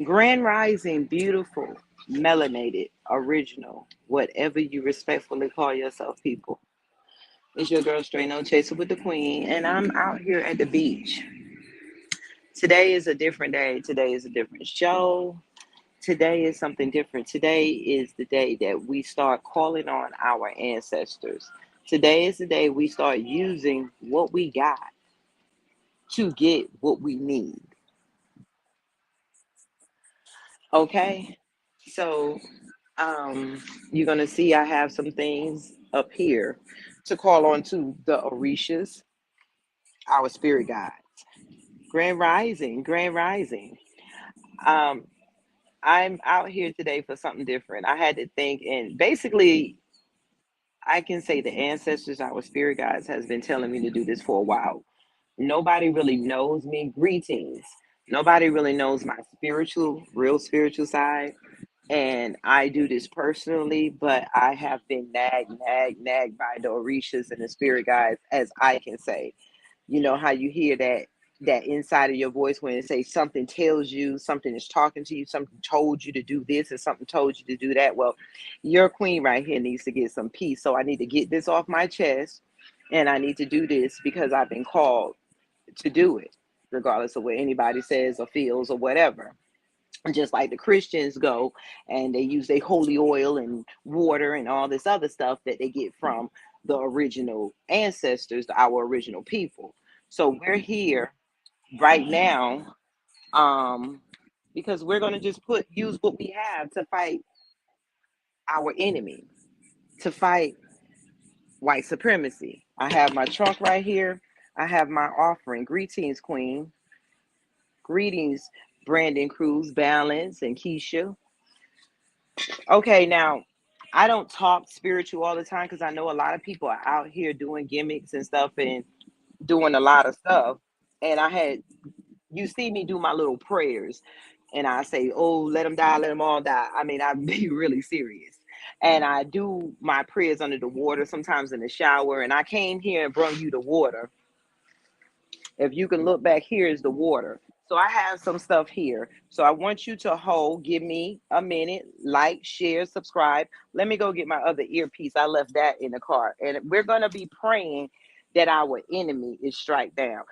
Grand Rising, beautiful, melanated, original, whatever you respectfully call yourself, people. It's your girl, Straight No Chaser with the Queen, and I'm out here at the beach. Today is a different day. Today is a different show. Today is something different. Today is the day that we start calling on our ancestors. Today is the day we start using what we got to get what we need. Okay? So you're gonna see I have some things up here to call on to the Orishas, our spirit guides. Grand Rising, Grand Rising. Um, I'm out here today for something different. I had to think, and basically, I can say the ancestors, our spirit guides, has been telling me to do this for a while. Nobody really knows me. Greetings. Nobody really knows my spiritual, real spiritual side. And I do this personally, but I have been nagged by the Orishas and the spirit guides, as I can say. You know how you hear that inside of your voice when it says something tells you, something is talking to you, something told you to do this and something told you to do that. Well, your queen right here needs to get some peace. So I need to get this off my chest and I need to do this because I've been called to do it, regardless of what anybody says or feels or whatever. Just like the Christians go and they use their holy oil and water and all this other stuff that they get from the original ancestors, our original people. So we're here right now because we're going to just use what we have to fight our enemy, to fight white supremacy. I have my trunk right here. I have my offering. Greetings, Queen. Greetings, Brandon Cruz, Balance, and Keisha. Okay, now I don't talk spiritual all the time because I know a lot of people are out here doing gimmicks and stuff and doing a lot of stuff. And you see me do my little prayers and I say, oh, let them die, let them all die. I mean, I be really serious. And I do my prayers under the water, sometimes in the shower. And I came here and brought you the water. If you can look back, here is the water. So I have some stuff here. So I want you to hold, give me a minute, like, share, subscribe. Let me go get my other earpiece. I left that in the car. And we're going to be praying that our enemy is strike down.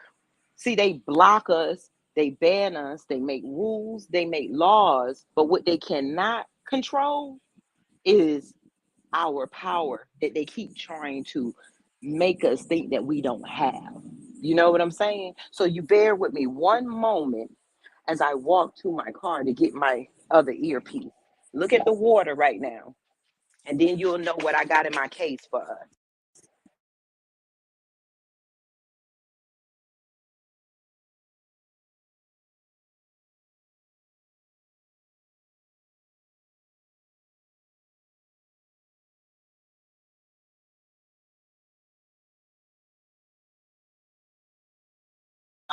See, they block us, they ban us, they make rules, they make laws, but what they cannot control is our power that they keep trying to make us think that we don't have. You know what I'm saying? So you bear with me one moment as I walk to my car to get my other earpiece. Look at the water right now, and then you'll know what I got in my case for us.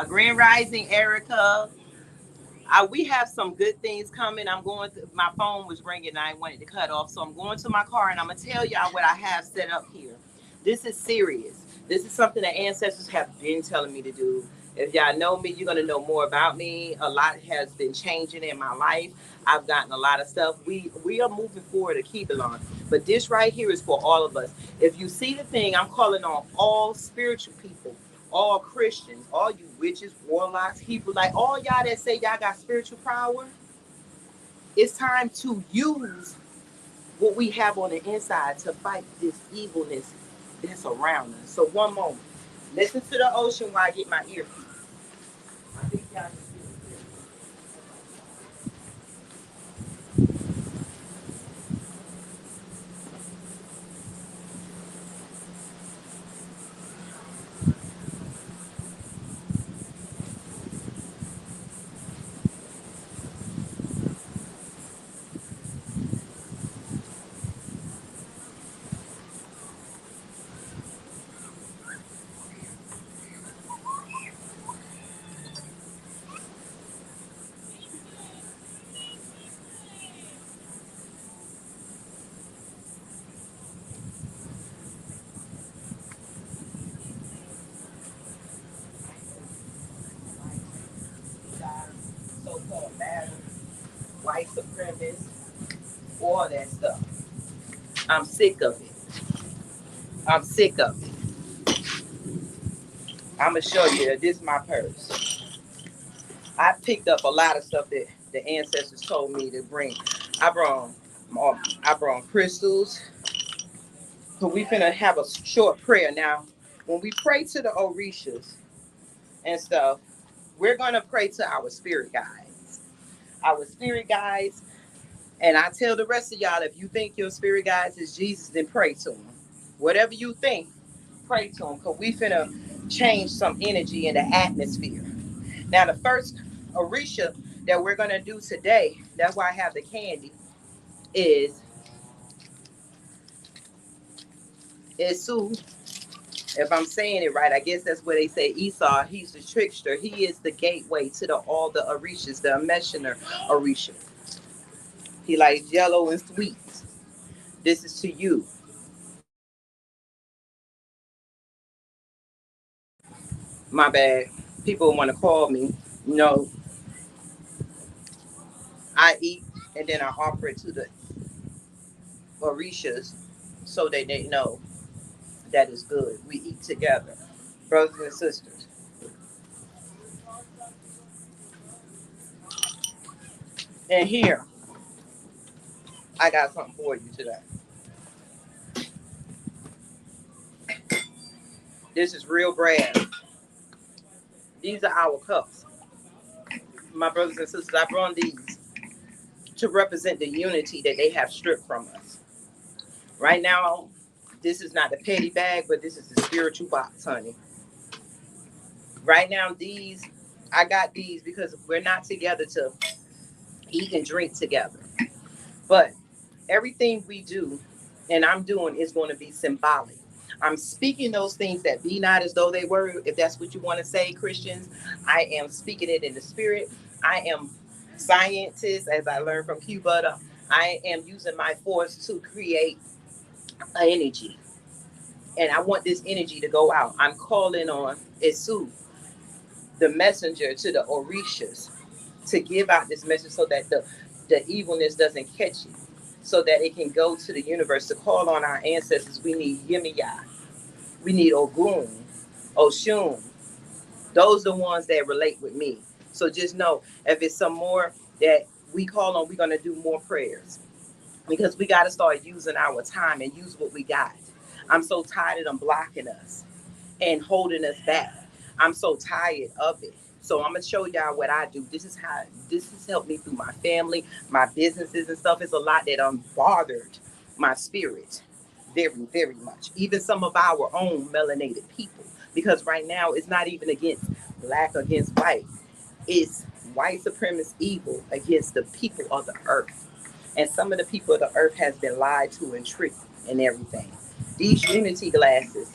A Grand Rising, Erica. We have some good things coming. My phone was ringing and I wanted to cut off. So I'm going to my car and I'm going to tell y'all what I have set up here. This is serious. This is something that ancestors have been telling me to do. If y'all know me, you're going to know more about me. A lot has been changing in my life. I've gotten a lot of stuff. We are moving forward to keep it on. But this right here is for all of us. If you see the thing, I'm calling on all spiritual people, all Christians, all you witches, warlocks, Hebrew, like all y'all that say y'all got spiritual power, it's time to use what we have on the inside to fight this evilness that's around us. So one moment. Listen to the ocean while I get my earpiece. I think y'all can see it. white supremacists, all that stuff. I'm sick of it. I'm sick of it. I'm gonna show you. This is my purse. I picked up a lot of stuff that the ancestors told me to bring. I brought, I brought crystals. So we finna have a short prayer now. When we pray to the Orishas and stuff, we're gonna pray to our spirit guides. Our spirit guides, and I tell the rest of y'all, if you think your spirit guides is Jesus, then pray to him. Whatever you think, pray to him, because we finna change some energy in the atmosphere. Now, the first Orisha that we're gonna do today, that's why I have the candy, is Esu. If I'm saying it right, I guess that's where they say Esau. He's the trickster. He is the gateway to all the Orishas, the Messenger Orisha. He likes yellow and sweet. This is to you. My bad. People want to call me. You know, I eat and then I offer it to the Orishas so that they know that it's good. We eat together, brothers and sisters. And here, I got something for you today. This is real brass. These are our cups. My brothers and sisters, I brought these to represent the unity that they have stripped from us. Right now, this is not the petty bag, but this is the spiritual box, honey. Right now, I got these because we're not together to eat and drink together. But everything we do and I'm doing is going to be symbolic. I'm speaking those things that be not as though they were, if that's what you want to say, Christians. I am speaking it in the spirit. I am scientist, as I learned from Cuba. I am using my force to create an energy. And I want this energy to go out. I'm calling on Esu, the messenger to the Orishas, to give out this message so that the evilness doesn't catch you, so that it can go to the universe to call on our ancestors. We need Yemiya. We need Ocloom, Oshun. Those are the ones that relate with me. So just know, if it's some more that we call on, we're going to do more prayers, because we got to start using our time and use what we got. I'm so tired of them blocking us and holding us back. I'm so tired of it. So I'm gonna show y'all what I do. This has helped me through my family, my businesses and stuff. It's a lot that bothered my spirit very, very much. Even some of our own melanated people. Because right now it's not even against black against white. It's white supremacist evil against the people of the earth. And some of the people of the earth has been lied to and tricked and everything. These unity glasses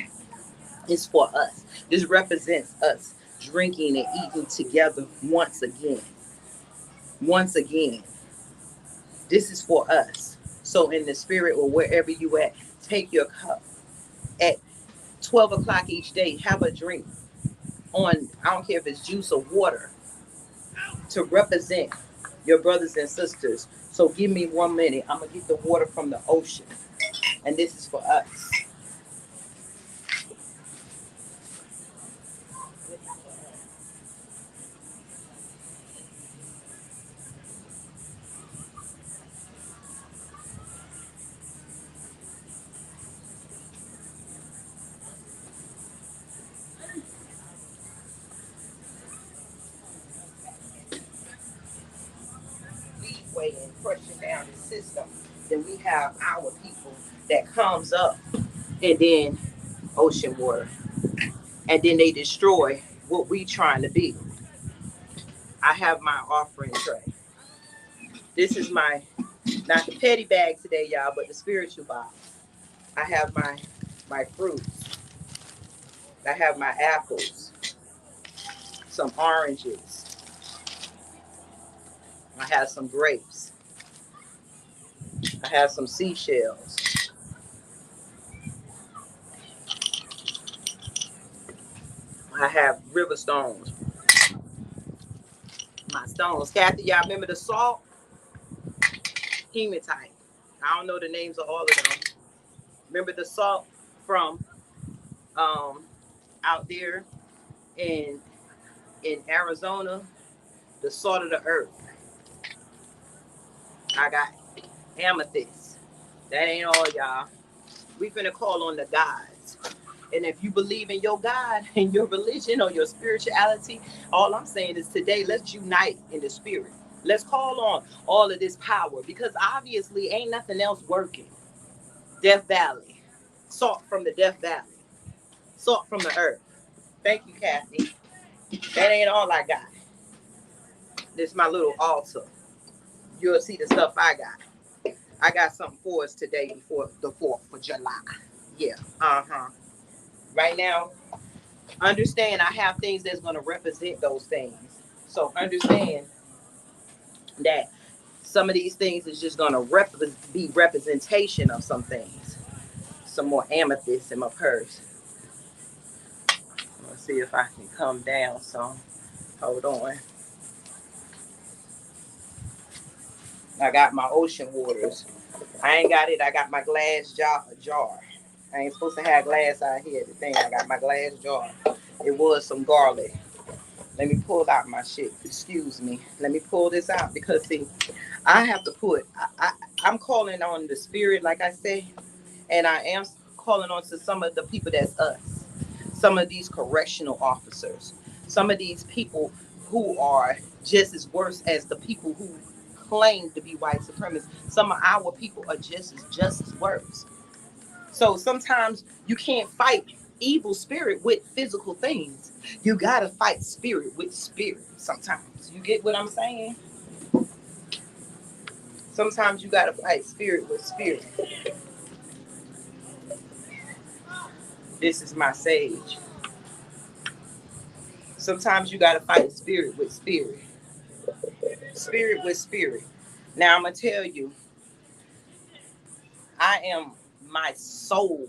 is for us. This represents us drinking and eating together once again. Once again. This is for us. So in the spirit or wherever you at, take your cup. At 12 o'clock each day, have a drink on, I don't care if it's juice or water, to represent your brothers and sisters. So give me 1 minute. I'm going to get the water from the ocean. And this is for us. Way and crushing down the system. Then we have our people that comes up and then ocean water. And then they destroy what we trying to be. I have my offering tray. This is not the petty bag today, y'all, but the spiritual box. I have my fruits. I have my apples, some oranges. I have some grapes. I have some seashells. I have river stones. My stones. Kathy, y'all remember the salt? hematite. I don't know the names of all of them. Remember the salt from um, out there in Arizona, the salt of the earth. I got amethyst. That ain't all, y'all. We finna call on the gods. And if you believe in your God and your religion or your spirituality, all I'm saying is today, let's unite in the spirit. Let's call on all of this power because obviously ain't nothing else working. Death Valley. Salt from the Death Valley. Salt from the earth. Thank you, Kathy. That ain't all I got. This is my little altar. You'll see the stuff I got. I got something for us today before the 4th of July. Yeah. Uh-huh. Right now, understand I have things that's going to represent those things. So understand that some of these things is just going to be representation of some things. Some more amethyst in my purse. Let's see if I can come down some. Hold on. I got my ocean waters. I ain't got it. I got my glass jar. I ain't supposed to have glass out here. The thing, I got my glass jar. It was some garlic. Let me pull out my shit. Excuse me. Let me pull this out because see, I have to put. I'm calling on the spirit, like I say, and I am calling on to some of the people that's us. Some of these correctional officers. Some of these people who are just as worse as the people who claim to be white supremacists. Some of our people are just as worse. So sometimes you can't fight evil spirit with physical things. You gotta fight spirit with spirit sometimes. You get what I'm saying? Sometimes you gotta fight spirit with spirit. This is my sage. Sometimes you gotta fight spirit with spirit. Spirit with spirit. Now I'm gonna tell you, I am my soul.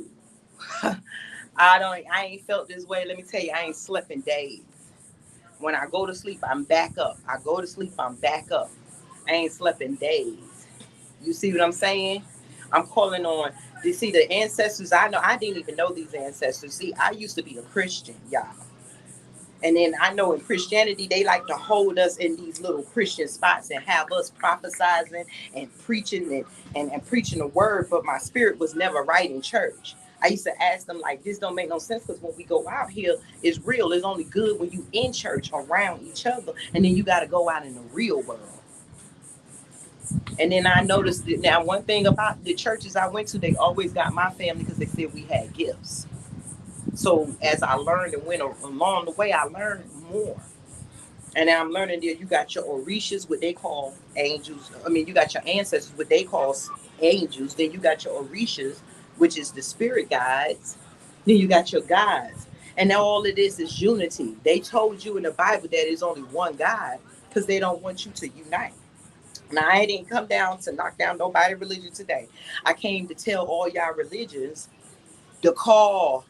I ain't felt this way. Let me tell you, I ain't slept in days. When I go to sleep, I'm back up. I go to sleep, I'm back up. I ain't slept in days. You see what I'm saying? I'm calling on, you see the ancestors. I know I didn't even know these ancestors. See, I used to be a Christian, y'all. And then I know in Christianity, they like to hold us in these little Christian spots and have us prophesizing and preaching and preaching the word. But my spirit was never right in church. I used to ask them like, this don't make no sense because when we go out here, it's real. It's only good when you in church around each other. And then you got to go out in the real world. And then I noticed that now one thing about the churches I went to, they always got my family because they said we had gifts. So as I learned and went along the way, I learned more. And now I'm learning that you got your orishas, what they call angels. I mean, you got your ancestors, what they call angels. Then you got your orishas, which is the spirit guides. Then you got your guides. And now all of this is unity. They told you in the Bible that there's only one God because they don't want you to unite. Now, I didn't come down to knock down nobody's religion today. I came to tell all y'all religions the call.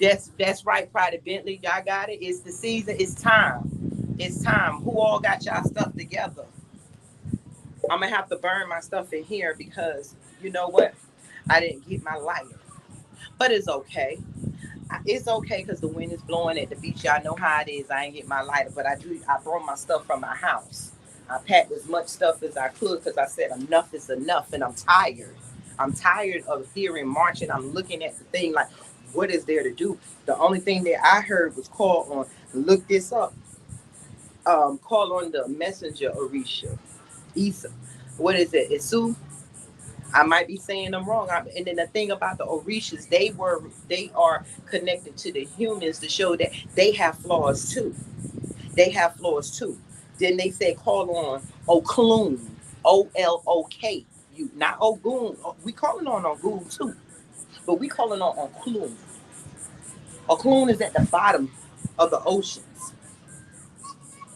That's right, Private Bentley. Y'all got it. It's the season. It's time. It's time. Who all got y'all stuff together? I'm gonna have to burn my stuff in here because you know what? I didn't get my lighter, but it's okay. It's okay because the wind is blowing at the beach. Y'all know how it is. I ain't get my lighter, but I do. I brought my stuff from my house. I packed as much stuff as I could because I said enough is enough, and I'm tired. I'm tired of hearing marching. I'm looking at the thing like, what is there to do? The only thing that I heard was call on. Look this up. Call on the messenger Orisha, Isa. What is it? Isu. I might be saying them wrong. And then the thing about the Orishas, they are connected to the humans to show that they have flaws too. They have flaws too. Then they say call on Ocloom, Olok. You not Ogoon. We calling on Ogoon too, but we calling on Ocloom. Ocloom is at the bottom of the oceans.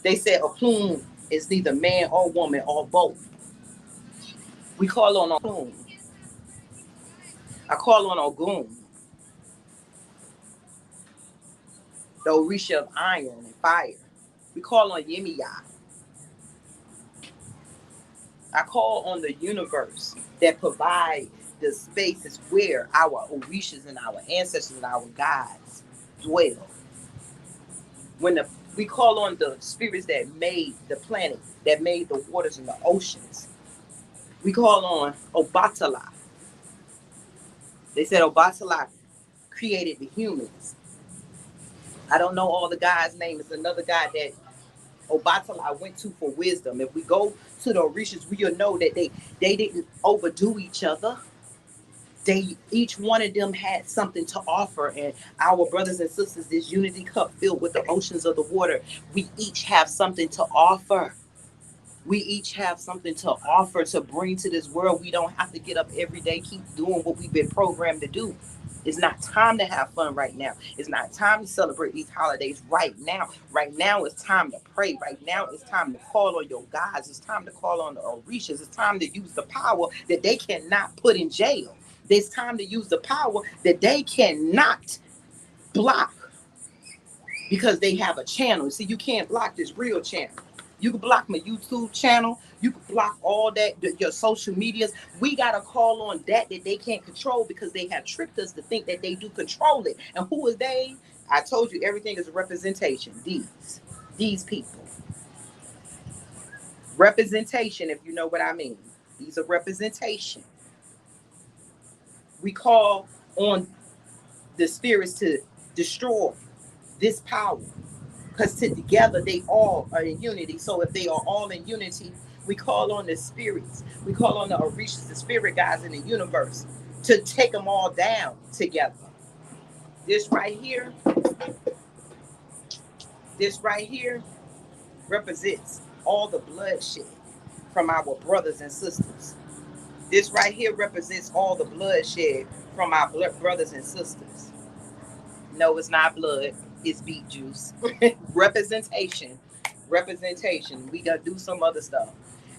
They said Ocloom is neither man or woman or both. We call on Ocloom. I call on Ogoon, the Orisha of iron and fire. We call on Yemiya. I call on the universe that provide the spaces where our orishas and our ancestors and our gods dwell. When we call on the spirits that made the planet, that made the waters and the oceans. We call on Obatala. They said Obatala created the humans. I don't know all the guys' names. It's another guy that Obatala went to for wisdom. If we go to the Orishas, we'll know that they didn't overdo each other. They each one of them had something to offer, and our brothers and sisters, this unity cup filled with the oceans of the water, we each have something to offer. We each have something to offer to bring to this world. We don't have to get up every day, keep doing what we've been programmed to do. It's not time to have fun right now. It's not time to celebrate these holidays right now. Right now, it's time to pray. Right now, it's time to call on your gods. It's time to call on the Orishas. It's time to use the power that they cannot put in jail. It's time to use the power that they cannot block because they have a channel. See, you can't block this real channel. You can block my YouTube channel. You can block all that, your social medias. We got to call on that they can't control because they have tricked us to think that they do control it. And who is they? I told you everything is a representation. These people. Representation, if you know what I mean. These are representation. We call on the spirits to destroy this power. Because together they all are in unity. So if they are all in unity, we call on the spirits. We call on the Orishas, the spirit guides in the universe, to take them all down together. This right here, this right here represents all the bloodshed from our brothers and sisters. This right here represents all the bloodshed from our brothers and sisters. No, it's not blood. It's beet juice. Representation. Representation. We gotta do some other stuff.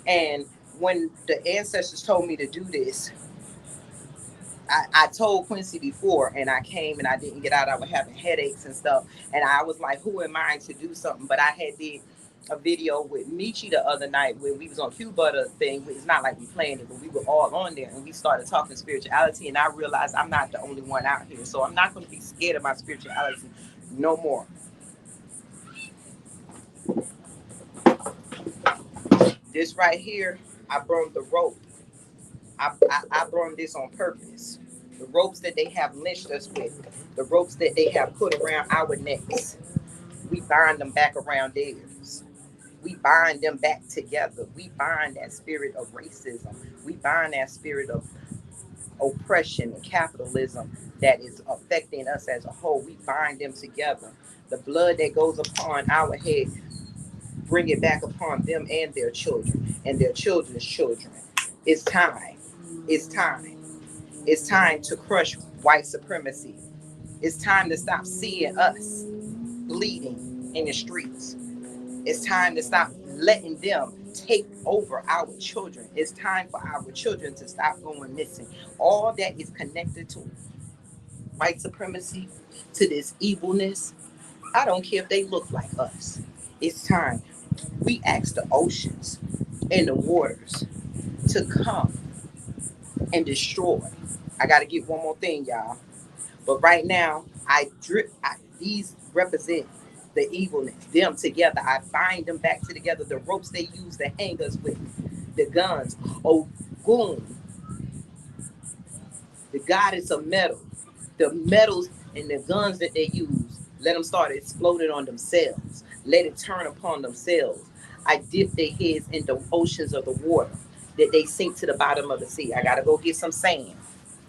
And when the ancestors told me to do this, I told Quincy before, and I came and I didn't get out. I was having headaches and stuff, and I was like, "Who am I to do something?" But I had did a video with Michi the other night when we was on Q Butter thing. It's not like we planned it, but we were all on there, and we started talking spirituality. And I realized I'm not the only one out here, so I'm not going to be scared of my spirituality no more. This right here, I burned the rope. I burned this on purpose. The ropes that they have lynched us with, the ropes that they have put around our necks, we bind them back around theirs. We bind them back together. We bind that spirit of racism. We bind that spirit of oppression and capitalism that is affecting us as a whole. We bind them together. The blood that goes upon our head, bring it back upon them and their children and their children's children. It's time. It's time. It's time to crush white supremacy. It's time to stop seeing us bleeding in the streets. It's time to stop letting them take over our children. It's time for our children to stop going missing. All that is connected to white supremacy, to this evilness, I don't care if they look like us. It's time. We ask the oceans and the waters to come and destroy. I got to get one more thing, y'all. But right now, these represent the evilness, them together. I bind them back together. The ropes they use to hang us with, the guns. Ocloom, the goddess of metal, the metals and the guns that they use, let them start exploding on themselves. Let it turn upon themselves. I dip their heads in the oceans of the water that they sink to the bottom of the sea. I gotta go get some sand.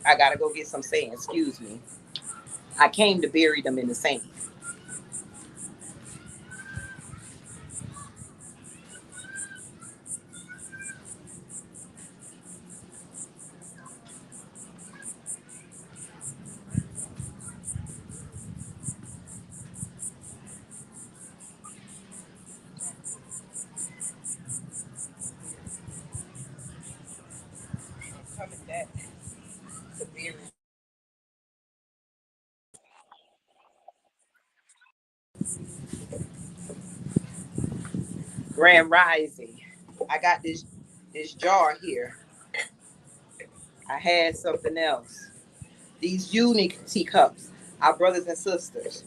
I gotta go get some sand. Excuse me. I came to bury them in the sand. I'm coming back to bury Grand Rising. I got this. This jar here, I had something else. These unity cups, our brothers and sisters.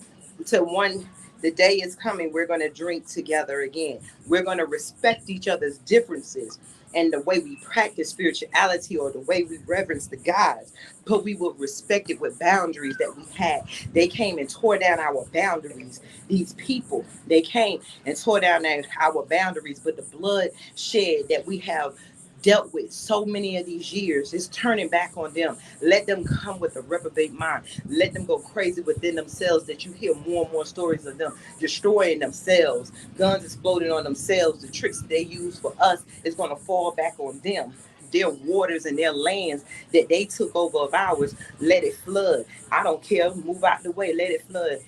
To one, the day is coming, we're going to drink together again. We're going to respect each other's differences and the way we practice spirituality or the way we reverence the gods, but we will respect it with boundaries that we had. They came and tore down our boundaries. These people, they came and tore down our boundaries, but the blood shed that we have dealt with so many of these years is turning back on them. Let them come with a reprobate mind. Let them go crazy within themselves, that you hear more and more stories of them destroying themselves, guns exploding on themselves. The tricks that they use for us is going to fall back on them. Their waters and their lands that they took over of ours, let it flood. I don't care. Move out the way. Let it flood.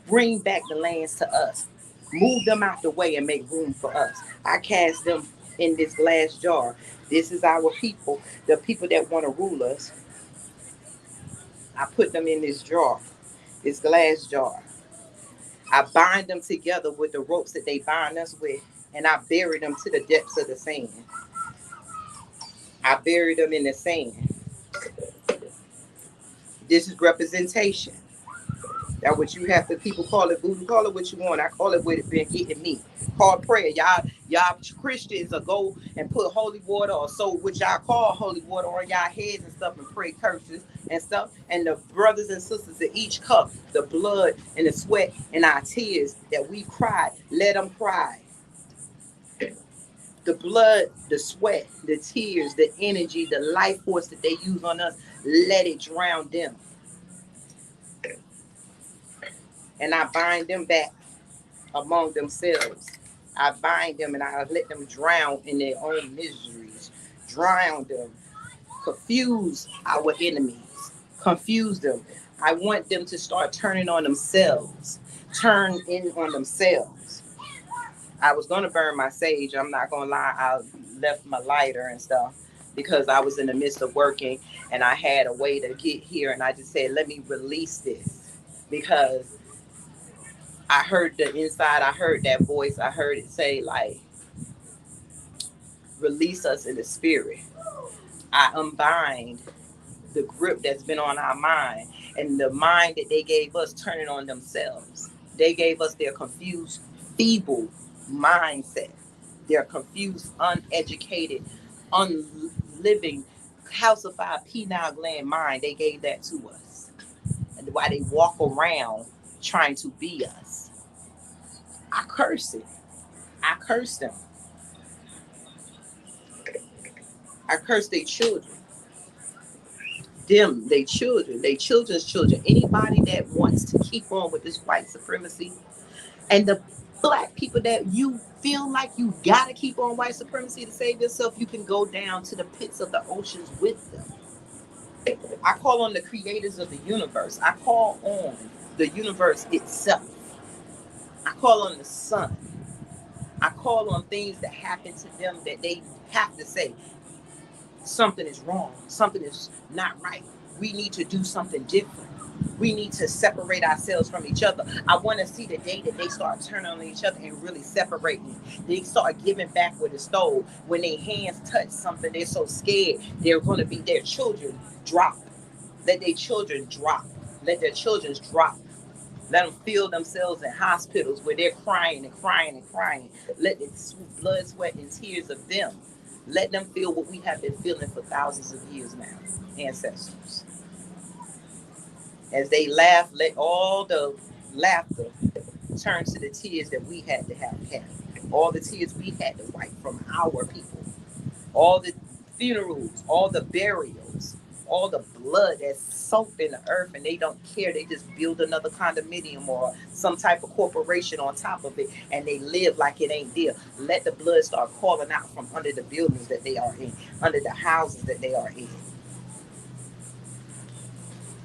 Bring back the lands to us. Move them out the way and make room for us. I cast them in this glass jar. This is our people, the people that want to rule us. I put them in this jar, this glass jar. I bind them together with the ropes that they bind us with, and I bury them to the depths of the sand. I bury them in the sand. This is representation. That's what you have to. People call it voodoo. Call it what you want. I call it what it been getting me. Call prayer. Y'all Christians will go and put holy water or so what y'all call holy water on y'all heads and stuff and pray curses and stuff. And the brothers and sisters in each cup, the blood and the sweat and our tears that we cried, let them cry. The blood, the sweat, the tears, the energy, the life force that they use on us, let it drown them. And I bind them back among themselves. I bind them and I let them drown in their own miseries. Drown them. Confuse our enemies. Confuse them. I want them to start turning on themselves. Turn in on themselves. I was going to burn my sage. I'm not going to lie. I left my lighter and stuff because I was in the midst of working and I had a way to get here. And I just said, let me release this because I heard the inside, I heard that voice, I heard it say, like, release us in the spirit. I unbind the grip that's been on our mind and the mind that they gave us turning on themselves. They gave us their confused, feeble mindset, their confused, uneducated, unliving, calcified penile gland mind. They gave that to us. And why they walk around trying to be us. I curse it. I curse them. I curse their children. Them, their children, their children's children. Anybody that wants to keep on with this white supremacy and the black people that you feel like you gotta keep on white supremacy to save yourself, you can go down to the pits of the oceans with them. I call on the creators of the universe. I call on the universe itself. I call on the sun. I call on things that happen to them that they have to say, something is wrong, something is not right. We need to do something different. We need to separate ourselves from each other. I want to see the day that they start turning on each other and really separating. They start giving back what is stole. When their hands touch something, they're so scared. They're going to be their children drop. Let their children drop. Let their children drop. Let them feel themselves in hospitals where they're crying and crying and crying. Let the blood, sweat, and tears of them. Let them feel what we have been feeling for thousands of years now, ancestors. As they laugh, let all the laughter turn to the tears that we had to have had. All the tears we had to wipe from our people. All the funerals, all the burials, all the blood that's soaked in the earth, and they don't care. They just build another condominium or some type of corporation on top of it, and they live like it ain't there. Let the blood start calling out from under the buildings that they are in, under the houses that they are in.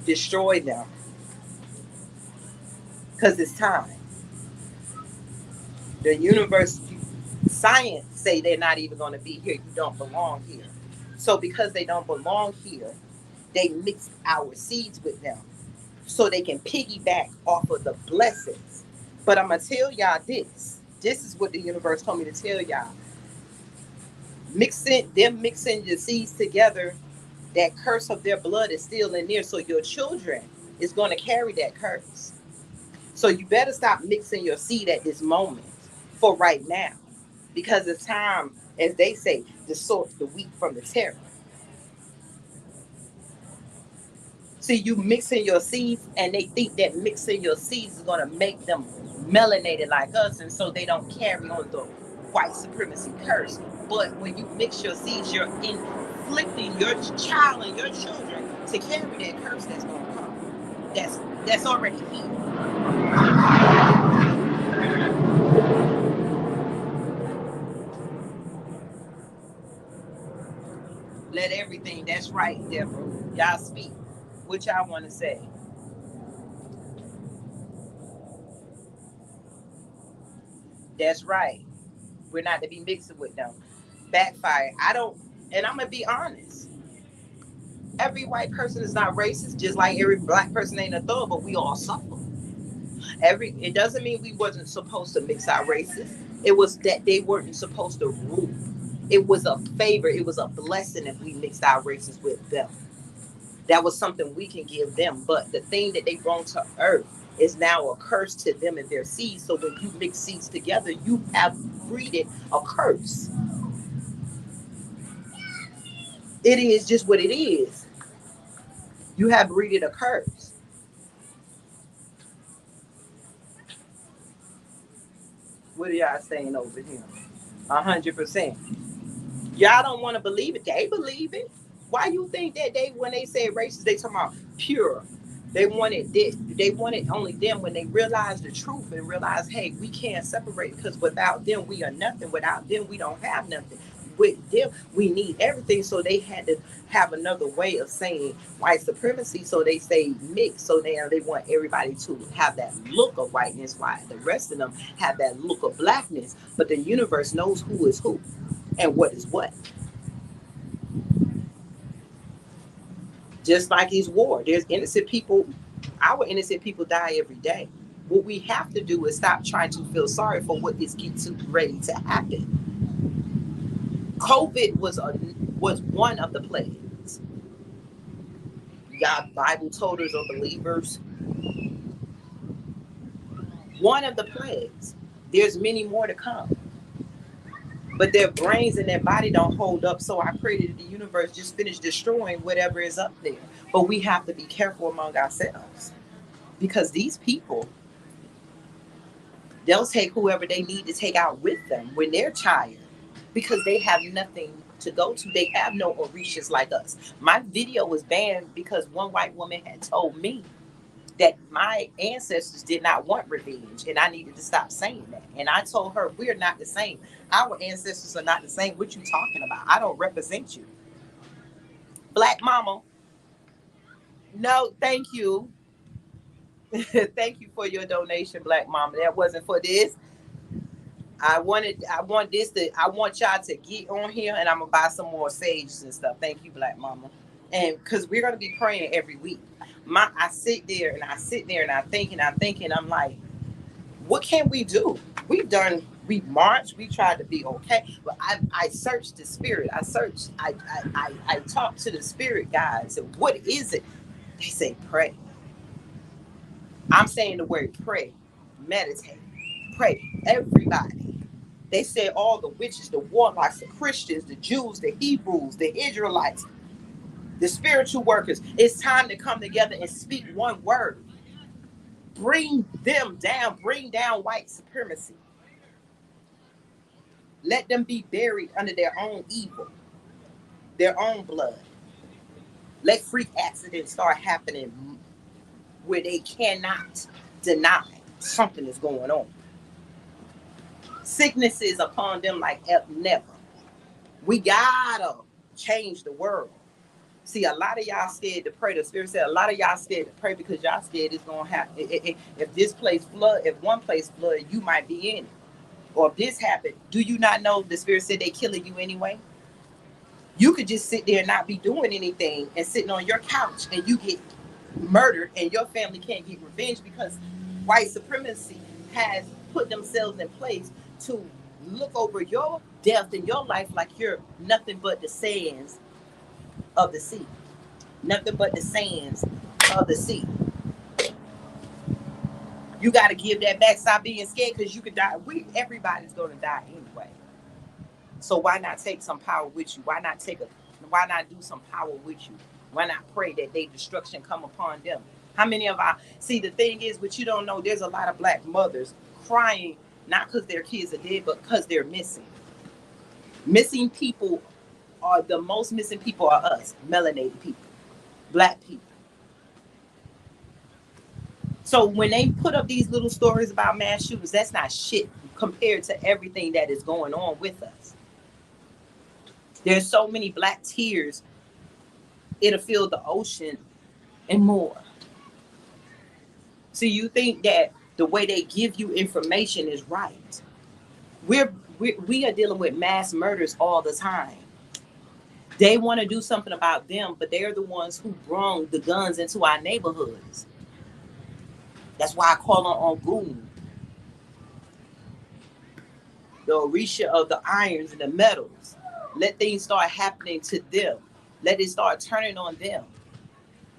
Destroy them, because it's time. The universe, science say they're not even going to be here. You don't belong here. So because they don't belong here, they mix our seeds with them so they can piggyback off of the blessings. But I'm going to tell y'all this. This is what the universe told me to tell y'all. Mixing your seeds together, that curse of their blood is still in there. So your children is going to carry that curse. So you better stop mixing your seed at this moment for right now. Because it's time, as they say, to sort the wheat from the tare. See, you mixing your seeds, and they think that mixing your seeds is going to make them melanated like us, and so they don't carry on the white supremacy curse. But when you mix your seeds, you're inflicting your child and your children to carry that curse that's going to come. That's already here. Let everything. That's right, Deborah. Y'all speak. What y'all want to say? That's right. We're not to be mixing with them. Backfire. I don't, and I'm gonna be honest. Every white person is not racist, just like every black person ain't a thug, but we all suffer. It doesn't mean we wasn't supposed to mix our races. It was that they weren't supposed to rule. It was a favor, it was a blessing if we mixed our races with them. That was something we can give them. But the thing that they brought to earth is now a curse to them and their seeds. So when you mix seeds together, you have breeded a curse. It is just what it is. You have breeded a curse. What are y'all saying over here? 100%. Y'all don't want to believe it. They believe it. Why you think that when they say racist, they talking about pure? They wanted this. They wanted only them when they realized the truth and realized, hey, we can't separate because without them we are nothing. Without them we don't have nothing. With them we need everything. So they had to have another way of saying white supremacy. So they say mix. So they want everybody to have that look of whiteness, while the rest of them have that look of blackness. But the universe knows who is who and what is what. Just like it's war, there's innocent people. Our innocent people die every day. What we have to do is stop trying to feel sorry for what is getting ready to happen. COVID was one of the plagues. God Bible told us, or believers, one of the plagues. There's many more to come. But their brains and their body don't hold up. So I pray that the universe just finish destroying whatever is up there. But we have to be careful among ourselves because these people, they'll take whoever they need to take out with them when they're tired because they have nothing to go to. They have no Orishas like us. My video was banned because one white woman had told me that my ancestors did not want revenge and I needed to stop saying that. And I told her, we're not the same. Our ancestors are not the same. What you talking about? I don't represent you. Black mama. No, thank you. Thank you for your donation, Black mama. That wasn't for this. I want y'all to get on here and I'm gonna buy some more sages and stuff. Thank you, Black mama. And because we're gonna be praying every week. I sit there and I think and I think and I'm like, what can we do? We marched, we tried to be okay, but I searched the spirit. I talked to the spirit guides. And what is it? They say pray. I'm saying the word pray, meditate, pray. Everybody. They said all the witches, the warlocks, the Christians, the Jews, the Hebrews, the Israelites, the spiritual workers. It's time to come together and speak one word. Bring them down. Bring down white supremacy. Let them be buried under their own evil, their own blood. Let freak accidents start happening where they cannot deny something is going on. Sicknesses upon them like never. We gotta change the world. See, a lot of y'all scared to pray. The Spirit said a lot of y'all scared to pray because y'all scared it's gonna happen. If this place flood, if one place flood, you might be in it. Or if this happened, do you not know the Spirit said they killing you anyway? You could just sit there and not be doing anything and sitting on your couch and you get murdered and your family can't get revenge because white supremacy has put themselves in place to Look over your death in your life like you're nothing but the sands of the sea. Nothing but the sands of the sea. You got to give that back. Stop being scared because you could die. Everybody's going to die anyway. So why not take some power with you? Why not do some power with you? Why not pray that their destruction come upon them? How many of our see the thing is, what you don't know, there's a lot of black mothers crying not because their kids are dead, but because they're missing. Missing people are the most missing people are us, melanated people, black people. So when they put up these little stories about mass shootings, that's not shit compared to everything that is going on with us. There's so many black tears, it'll fill the ocean and more. So you think that the way they give you information is right. We are dealing with mass murders all the time. They want to do something about them, but they're the ones who brought the guns into our neighborhoods. That's why I call on Ocloom, the Orisha of the irons and the metals. Let things start happening to them. Let it start turning on them.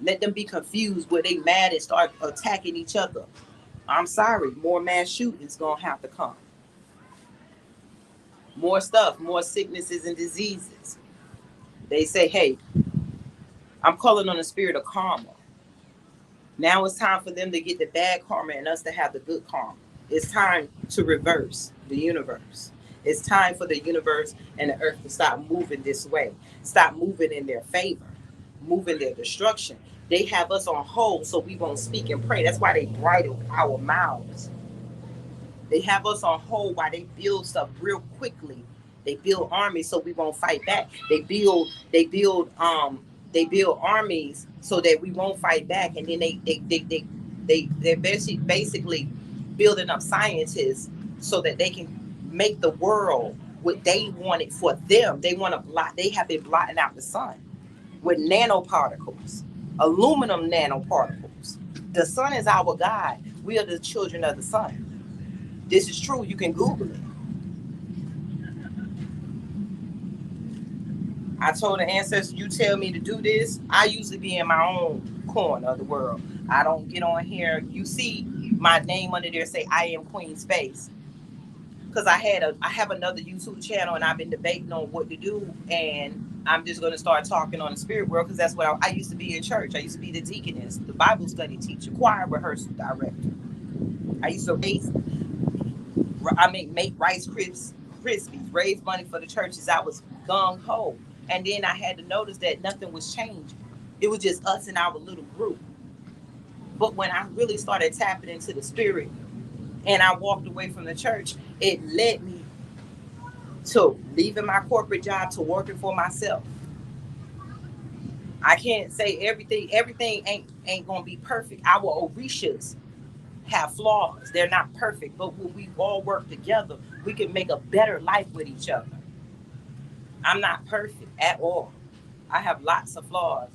Let them be confused where they mad and start attacking each other. I'm sorry, more mass shootings gonna have to come. More stuff, more sicknesses and diseases. They say, hey, I'm calling on the spirit of karma. Now it's time for them to get the bad karma and us to have the good karma. It's time to reverse the universe. It's time for the universe and the earth to stop moving this way. Stop moving in their favor, moving their destruction. They have us on hold so we won't speak and pray. That's why they bridle our mouths. They have us on hold while they build stuff real quickly. They build armies so we won't fight back. They build armies so that we won't fight back, and then they're basically building up scientists so that they can make the world what they wanted for them. They want to block. They have been blotting out the sun with nanoparticles, aluminum nanoparticles. The sun is our God. We are the children of the sun. This is true. You can Google it. I told the ancestors, you tell me to do this. I usually be in my own corner of the world. I don't get on here. You see my name under there say I am Queen Space. Because I have another YouTube channel and I've been debating on what to do, and I'm just going to start talking on the spirit world because that's what I used to be in church. I used to be the deaconess, the Bible study teacher, choir rehearsal director. I used to make Rice Krispies, raise money for the churches. I was gung ho, and then I had to notice that nothing was changing. It was just us and our little group. But when I really started tapping into the spirit, and I walked away from the church, it led me to leaving my corporate job to working for myself. I can't say everything ain't gonna be perfect. Our orishas have flaws. They're not perfect, but when we all work together, we can make a better life with each other. I'm not perfect at all. I have lots of flaws.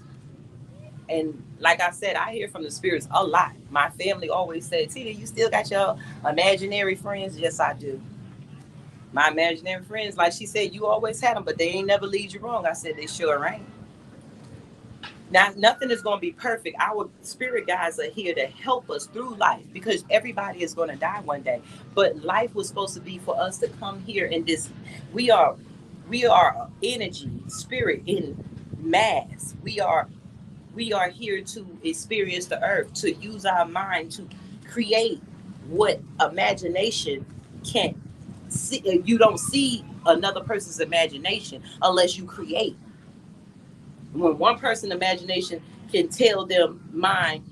And like I said, I hear from the spirits a lot. My family always said, Tina, you still got your imaginary friends? Yes, I do. My imaginary friends, like she said, you always had them, but they ain't never lead you wrong. I said, they sure ain't. Now, nothing is going to be perfect. Our spirit guides are here to help us through life because everybody is going to die one day. But life was supposed to be for us to come here and this. We are, we are energy, spirit in mass. We are here to experience the earth, to use our mind to create what imagination can't see. You don't see another person's imagination unless you create. When one person's imagination can tell them mind,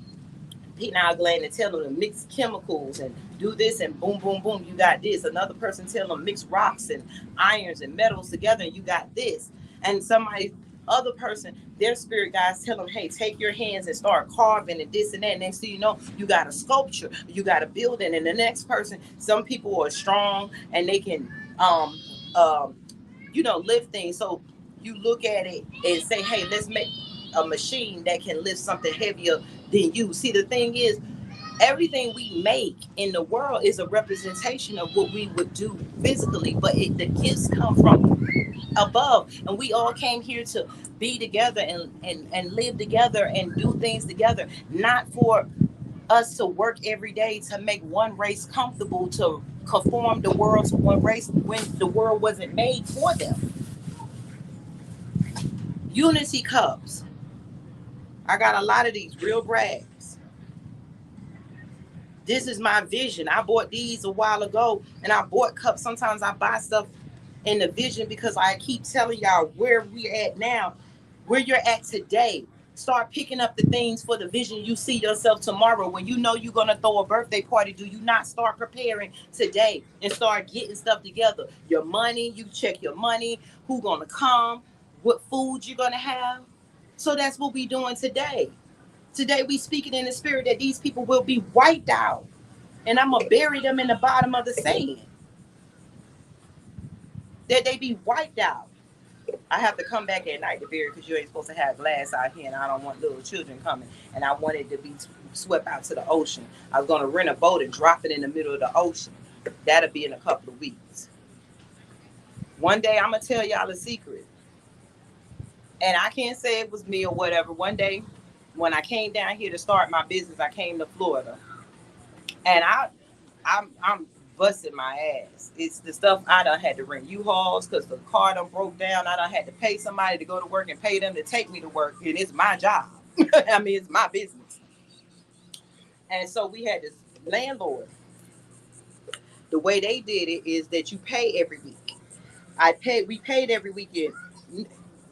penile gland, and tell them to mix chemicals and do this and boom, boom, boom, you got this. Another person tell them mix rocks and irons and metals together and you got this. And somebody, other person, their spirit guides tell them, hey, take your hands and start carving and this and that. Next thing you know, you got a sculpture, you got a building. And the next person, some people are strong and they can, um, lift things. So you look at it and say, hey, let's make a machine that can lift something heavier than you. See, the thing is, Everything we make in the world is a representation of what we would do physically, but the gifts come from above, and we all came here to be together and live together and do things together, not for us to work every day to make one race comfortable, to conform the world to one race when the world wasn't made for them. Unity cups. I got a lot of these real brags. This is my vision. I bought these a while ago, and I bought cups. Sometimes I buy stuff in the vision because I keep telling y'all where we're at now, where you're at today. Start picking up the things for the vision you see yourself tomorrow. When you know you're going to throw a birthday party, do you not start preparing today and start getting stuff together? Your money, you check your money, who going to come, what food you're going to have. So that's what we doing today. Today we speaking in the spirit that these people will be wiped out, and I'm gonna bury them in the bottom of the sand. That they be wiped out. I have to come back at night to bury because you ain't supposed to have glass out here, and I don't want little children coming. And I wanted to be swept out to the ocean. I was gonna rent a boat and drop it in the middle of the ocean. That'll be in a couple of weeks. One day I'm gonna tell y'all a secret, and I can't say it was me or whatever. One day, when I came down here to start my business, I came to Florida, and I'm busting my ass. It's the stuff I done had to rent U-Hauls because the car done broke down. I done had to pay somebody to go to work and pay them to take me to work, and it's my job. I mean, it's my business. And so we had this landlord. The way they did it is that you pay every week. We paid every weekend.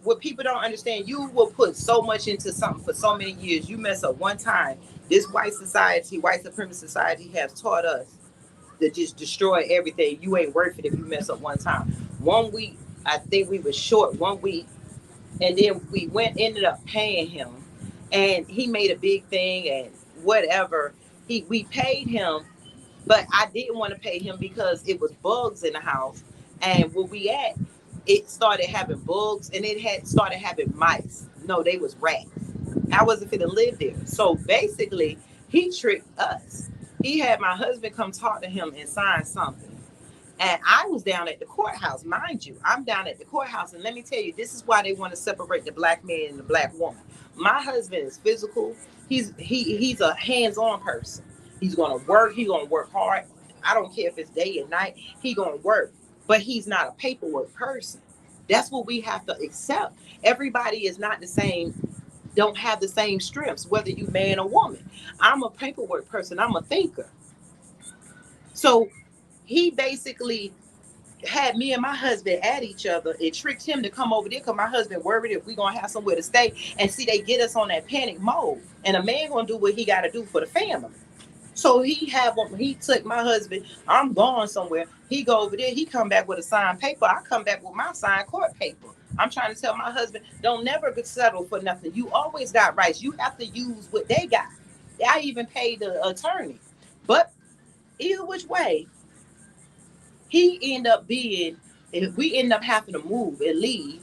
What people don't understand, you will put so much into something for so many years. You mess up one time. This white society, white supremacist society, has taught us to just destroy everything. You ain't worth it if you mess up one time. One week, I think we were short 1 week, and then we ended up paying him, and he made a big thing and whatever. We paid him, but I didn't want to pay him because it was bugs in the house, and where we at, it started having bugs, and it had started having mice. No, they was rats. I wasn't gonna live there. So basically, he tricked us. He had my husband come talk to him and sign something. And I was down at the courthouse, mind you. I'm down at the courthouse, and let me tell you, this is why they want to separate the black man and the black woman. My husband is physical. He's a hands-on person. He's gonna work. He's gonna work hard. I don't care if it's day and night. He gonna work, but he's not a paperwork person. That's what we have to accept. Everybody is not the same, don't have the same strengths, whether you man or woman. I'm a paperwork person. I'm a thinker. So he basically had me and my husband at each other. It tricked him to come over there because my husband worried if we gonna have somewhere to stay. And see, they get us on that panic mode. And a man gonna do what he gotta do for the family. So he took my husband. I'm going somewhere. He go over there. He come back with a signed paper. I come back with my signed court paper. I'm trying to tell my husband, don't never settle for nothing. You always got rights. You have to use what they got. I even paid the attorney. But either which way, he ended up being, if we end up having to move and leave,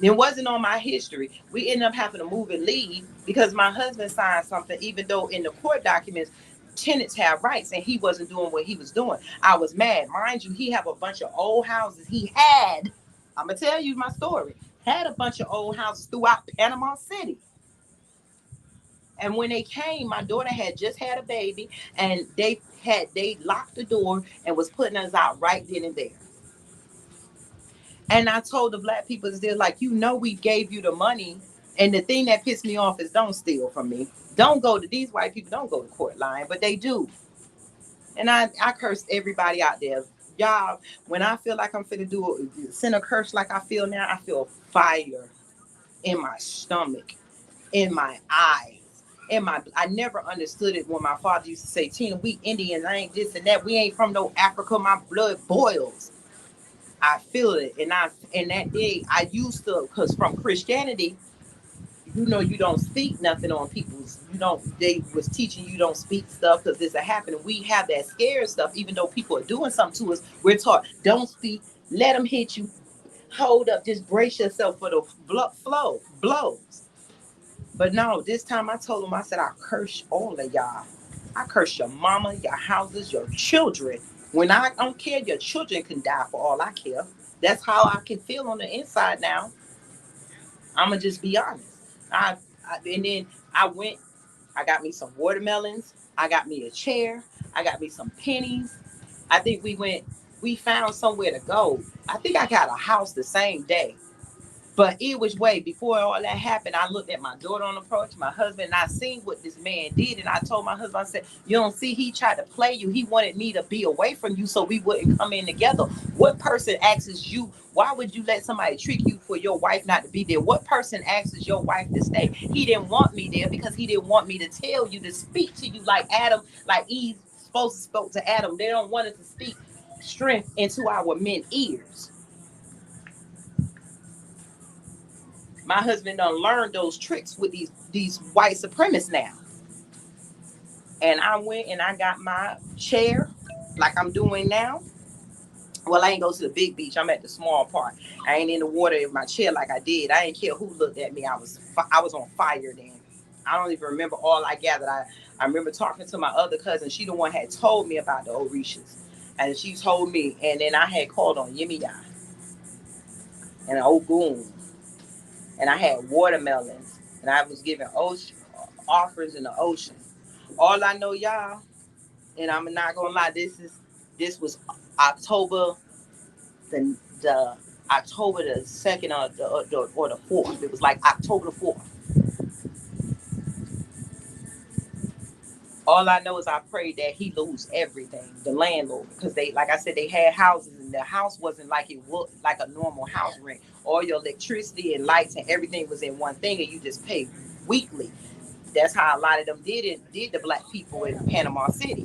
it wasn't on my history. We ended up having to move and leave because my husband signed something, even though in the court documents, tenants have rights, and he wasn't doing what he was doing. I was mad. Mind you, he have a bunch of old houses. He had, I'm going to tell you my story, had a bunch of old houses throughout Panama City. And when they came, my daughter had just had a baby, and they locked the door and was putting us out right then and there. And I told the black people, they're like, we gave you the money. And the thing that pissed me off is, don't steal from me. Don't go to these white people, don't go to court line, but they do. And I cursed everybody out there. Y'all, when I feel like I'm finna send a curse like I feel now, I feel fire in my stomach, in my eyes. I never understood it when my father used to say, Tina, we Indians, I ain't this and that. We ain't from no Africa, my blood boils. I feel it, and that day I used to, because from Christianity, you don't speak nothing on people's. They was teaching you don't speak stuff because this is happening. We have that scared stuff, even though people are doing something to us. We're taught don't speak, let them hit you, hold up, just brace yourself for the blows. But no, this time I told them, I said, I curse all of y'all. I curse your mama, your houses, your children. When I don't care, your children can die for all I care. That's how I can feel on the inside now. I'ma just be honest. And then I went. I got me some watermelons. I got me a chair. I got me some pennies. I think we went. We found somewhere to go. I think I got a house the same day. But it was way before all that happened. I looked at my daughter on the porch, my husband, and I seen what this man did. And I told my husband, I said, "You don't see, he tried to play you. He wanted me to be away from you so we wouldn't come in together. What person asks you, why would you let somebody trick you for your wife not to be there? What person asks your wife to stay? He didn't want me there because he didn't want me to tell you, to speak to you like Adam, like Eve supposed to spoke to Adam. They don't want us to speak strength into our men ears." My husband done learned those tricks with these white supremacists now. And I went and I got my chair like I'm doing now. Well, I ain't go to the big beach. I'm at the small part. I ain't in the water in my chair like I did. I ain't care who looked at me. I was on fire then. I don't even remember all I gathered. I remember talking to my other cousin. She the one had told me about the Orishas. And she told me, and then I had called on Yemiya and Ocloom, and I had watermelons, and I was giving ocean offers in the ocean. All I know, y'all, and I'm not gonna lie, this was October the October the second or the fourth. It was like October the 4th. All I know is I prayed that he lose everything, the landlord, because they, like I said, they had houses, and the house wasn't like it was like a normal house rent. All your electricity and lights and everything was in one thing, and you just pay weekly. That's how a lot of them did the black people in Panama City.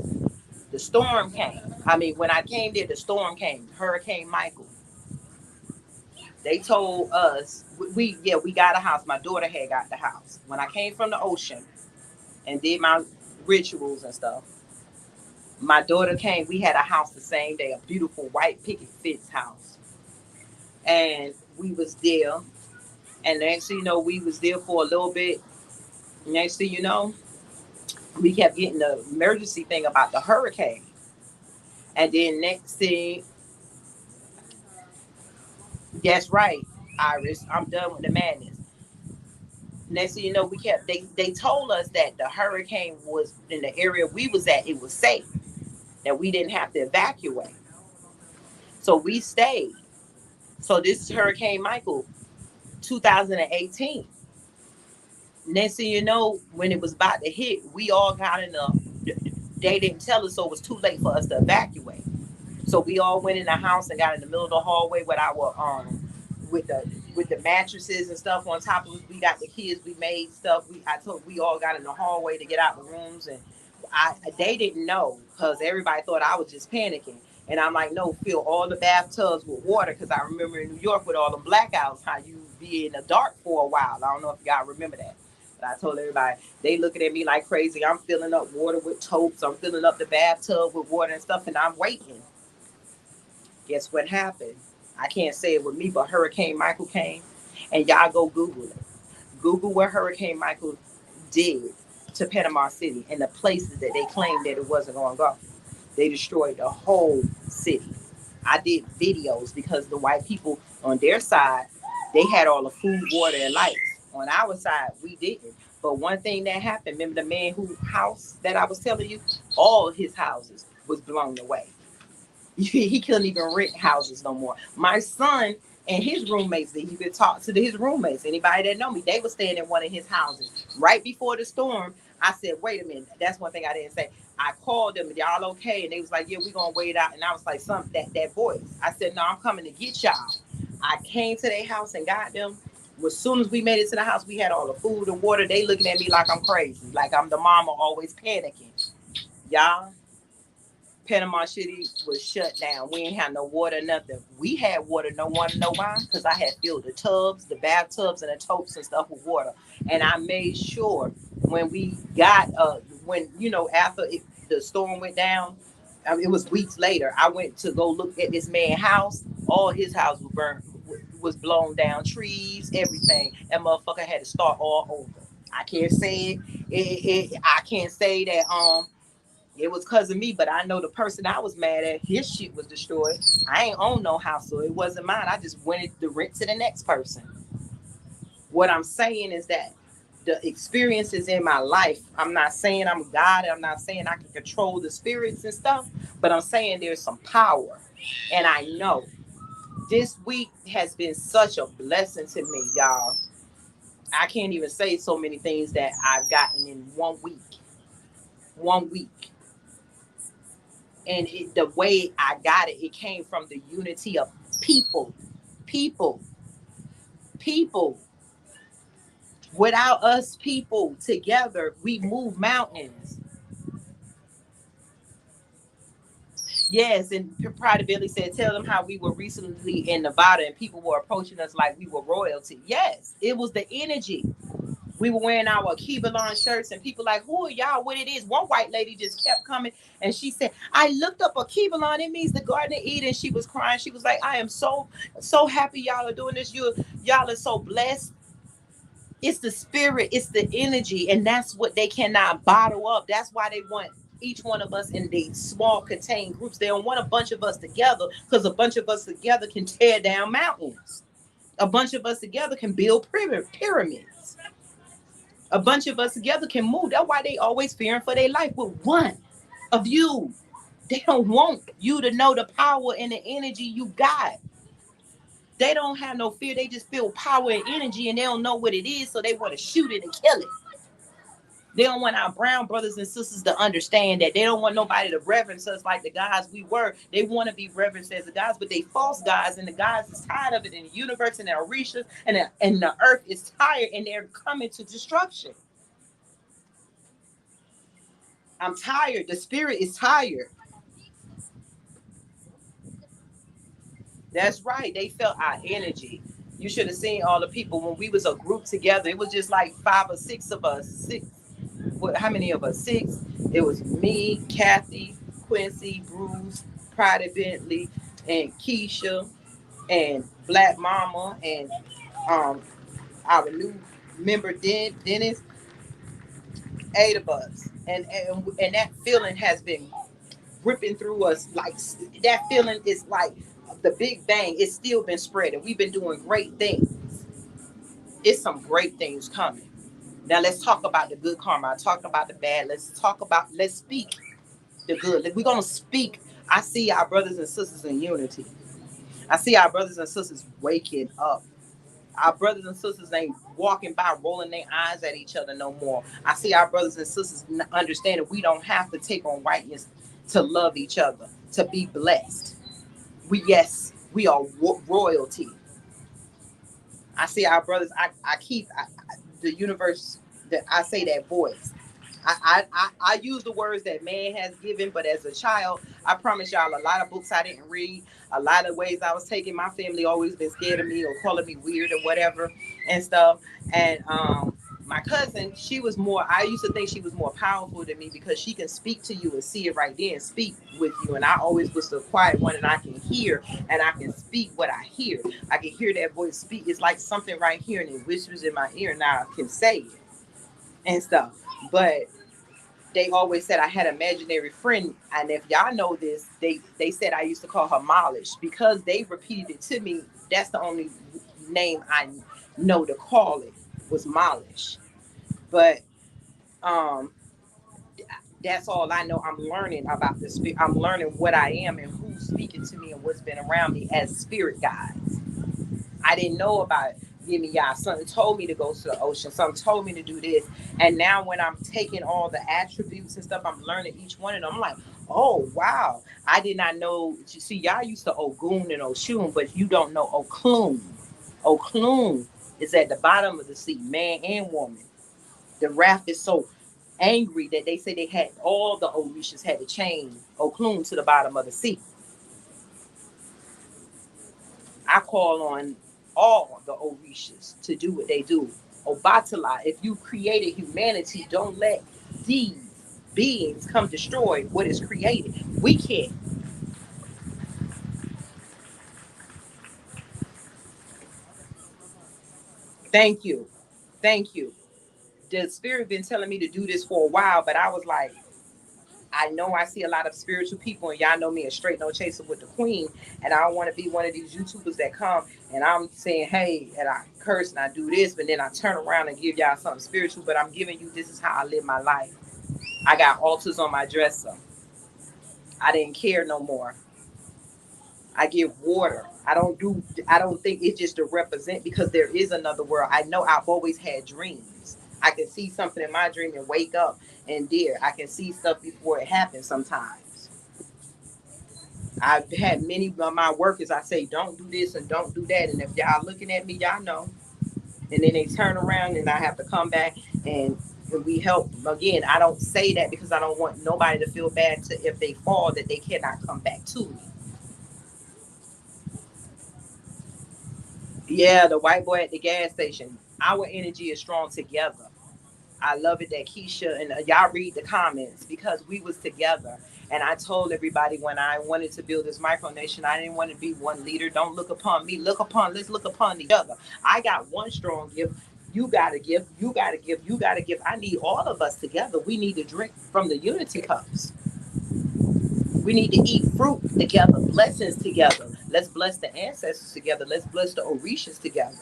The storm came. I mean, when I came there, the storm came. Hurricane Michael. They told us we got a house. My daughter had got the house. When I came from the ocean and did my rituals and stuff, my daughter came. We had a house the same day, a beautiful white picket fence house, and we was there. And next thing you know, we was there for a little bit. Next thing you know, we kept getting the emergency thing about the hurricane. And then next thing, that's right, Iris, I'm done with the madness. Next thing you know, they told us that the hurricane was in the area we was at, it was safe, that we didn't have to evacuate. So we stayed. So this is Hurricane Michael 2018. Next thing you know, when it was about to hit, we all got in the, they didn't tell us, so it was too late for us to evacuate. So we all went in the house and got in the middle of the hallway with our with the with the mattresses and stuff on top of us. We got the kids. We made stuff. I told we all got in the hallway to get out the rooms, and they didn't know because everybody thought I was just panicking. And I'm like, no, fill all the bathtubs with water because I remember in New York with all the blackouts, how you be in the dark for a while. I don't know if y'all remember that. But I told everybody, they looking at me like crazy. I'm filling up water with totes. I'm filling up the bathtub with water and stuff, and I'm waiting. Guess what happened? I can't say it with me, but Hurricane Michael came, and y'all go Google it. Google what Hurricane Michael did to Panama City and the places that they claimed that it wasn't going to go. They destroyed the whole city. I did videos because the white people on their side, they had all the food, water, and lights. On our side, we didn't. But one thing that happened, remember the man whose house that I was telling you? All his houses was blown away. He couldn't even rent houses no more. My son and his roommates, that he could talk to his roommates. Anybody that know me, they were staying in one of his houses right before the storm. I said, wait a minute. That's one thing I didn't say. I called them, y'all okay? And they was like, yeah, we're gonna wait out. And I was like, that voice. I said, no, I'm coming to get y'all. I came to their house and got them. As soon as we made it to the house, we had all the food and water. They looking at me like I'm crazy, like I'm the mama always panicking. Y'all, Panama City was shut down. We ain't had no water, nothing. We had water, no one know why? Because I had filled the tubs, the bathtubs, and the totes and stuff with water. And I made sure when we got, when, after the storm went down, I mean, it was weeks later, I went to go look at this man's house. All his house was burned, was blown down, trees, everything. That motherfucker had to start all over. I can't say it. I can't say that, It was because of me, but I know the person I was mad at, his shit was destroyed. I ain't own no house, so it wasn't mine. I just went the rent to the next person. What I'm saying is that the experiences in my life, I'm not saying I'm God, I'm not saying I can control the spirits and stuff, but I'm saying there's some power. And I know this week has been such a blessing to me, y'all. I can't even say so many things that I've gotten in 1 week. 1 week. And the way I got it, it came from the unity of people. People. People. Without us people together, we move mountains. Yes, and Pride Billy said, tell them how we were recently in Nevada and people were approaching us like we were royalty. Yes, it was the energy. We were wearing our Kebelon shirts and people like, who are y'all? What it is? One white lady just kept coming and she said, I looked up a Kebelon. It means the Garden of Eden. She was crying. She was like, I am so happy y'all are doing this. Y'all are so blessed. It's the spirit, it's the energy, and that's what they cannot bottle up. That's why they want each one of us in these small contained groups. They don't want a bunch of us together because a bunch of us together can tear down mountains. A bunch of us together can build pyramids. A bunch of us together can move. That's why they always fearing for their life with one of you. They don't want you to know the power and the energy you got. They don't have no fear. They just feel power and energy and they don't know what it is. So they want to shoot it and kill it. They don't want our brown brothers and sisters to understand that. They don't want nobody to reverence us like the gods we were. They want to be reverenced as the gods, but they false gods, and the gods is tired of it in the universe and the Orishas and the earth is tired and they're coming to destruction. I'm tired. The spirit is tired. That's right. They felt our energy. You should have seen all the people when we was a group together. It was just like 5 or 6 of us. Six. What? How many of us? 6. It was me, Kathy, Quincy, Bruce, Pride Bentley, and Keisha, and Black Mama, and um our new member Dennis. 8 of us, and that feeling has been ripping through us like that feeling is like the big bang. It's still been spreading. We've been doing great things. It's some great things coming. Now let's talk about the good karma. I talked about the bad. Let's speak the good. We're gonna speak. I see our brothers and sisters in unity. I see our brothers and sisters waking up. Our brothers and sisters ain't walking by rolling their eyes at each other no more. I see our brothers and sisters understand that we don't have to take on whiteness to love each other, to be blessed. We are royalty. I see our brothers. I keep the universe that I say that voice. I use the words that man has given, but as a child, I promise y'all a lot of books I didn't read, a lot of ways I was taken. My family always been scared of me or calling me weird or whatever and stuff. And my cousin, she was more. I used to think she was more powerful than me because she can speak to you and see it right there and speak with you. And I always was the quiet one, and I can hear and I can speak what I hear. I can hear that voice speak. It's like something right here, and it whispers in my ear. Now I can say it and stuff, but they always said I had an imaginary friend, and if y'all know this, they said I used to call her Malish because they repeated it to me. That's the only name I know to call it was Malish. But um, that's all I know. I'm learning about the spirit. I'm learning what I am and who's speaking to me and what's been around me as spirit guides. I didn't know about it. Give me y'all. Something told me to go to the ocean. Something told me to do this. And now when I'm taking all the attributes and stuff, I'm learning each one of them. I'm like, oh wow. I did not know. You see, y'all used to Ogoon and Oshun, but you don't know Ocloom. Ocloom is at the bottom of the sea, man and woman. The raft is so angry that they say they had all the Orishas had to chain Ocloom to the bottom of the sea. I call on all the Orishas to do what they do. Obatala, if you created humanity, don't let these beings come destroy what is created. We can't. Thank you. Thank you. The spirit been telling me to do this for a while, but I was like, I know I see a lot of spiritual people, and y'all know me, a straight no chaser with the queen. And I don't want to be one of these YouTubers that come and I'm saying, hey, and I curse and I do this, but then I turn around and give y'all something spiritual. But I'm giving you, this is how I live my life. I got altars on my dresser. I didn't care no more. I give water. I don't think it's just to represent, because there is another world. I know I've always had dreams. I can see something in my dream and wake up and there. I can see stuff before it happens sometimes. I've had many of my workers, I say, don't do this and don't do that. And if y'all looking at me, y'all know. And then they turn around and I have to come back and we help. Again, I don't say that because I don't want nobody to feel bad to, if they fall, that they cannot come back to me. Yeah, the white boy at the gas station. Our energy is strong together. I love it that Keisha and y'all read the comments, because we was together. And I told everybody when I wanted to build this micronation, I didn't want to be one leader. Don't look upon me. Let's look upon each other. I got one strong gift. You got a gift. You got a gift. You got a gift. I need all of us together. We need to drink from the unity cups. We need to eat fruit together, blessings together. Let's bless the ancestors together. Let's bless the Orishas together.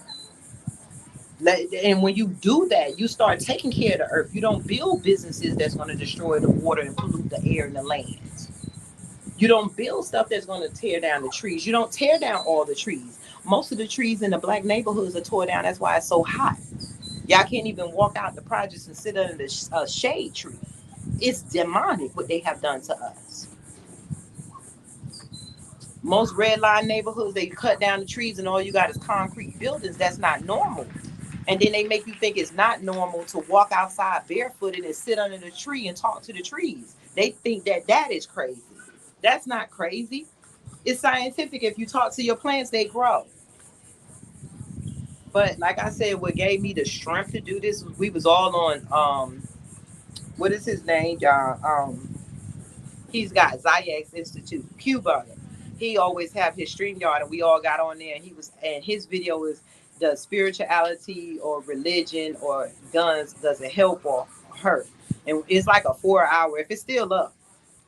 And when you do that, you start taking care of the earth. You don't build businesses that's going to destroy the water and pollute the air and the lands. You don't build stuff that's going to tear down the trees. You don't tear down all the trees. Most of the trees in the black neighborhoods are tore down. That's why it's so hot. Y'all can't even walk out the projects and sit under the shade tree. It's demonic what they have done to us. Most red line neighborhoods, they cut down the trees and all you got is concrete buildings. That's not normal. And then they make you think it's not normal to walk outside barefooted and sit under the tree and talk to the trees. They think that that is crazy. That's not crazy. It's scientific. If you talk to your plants, they grow. But like I said, what gave me the strength to do this was we was all on what is his name, y'all? He's got Zayax Institute, Cuba. He always have his stream yard, and we all got on there. And he was, and his video is, does spirituality or religion or guns, does it help or hurt? And it's like a 4 hour, if it's still up.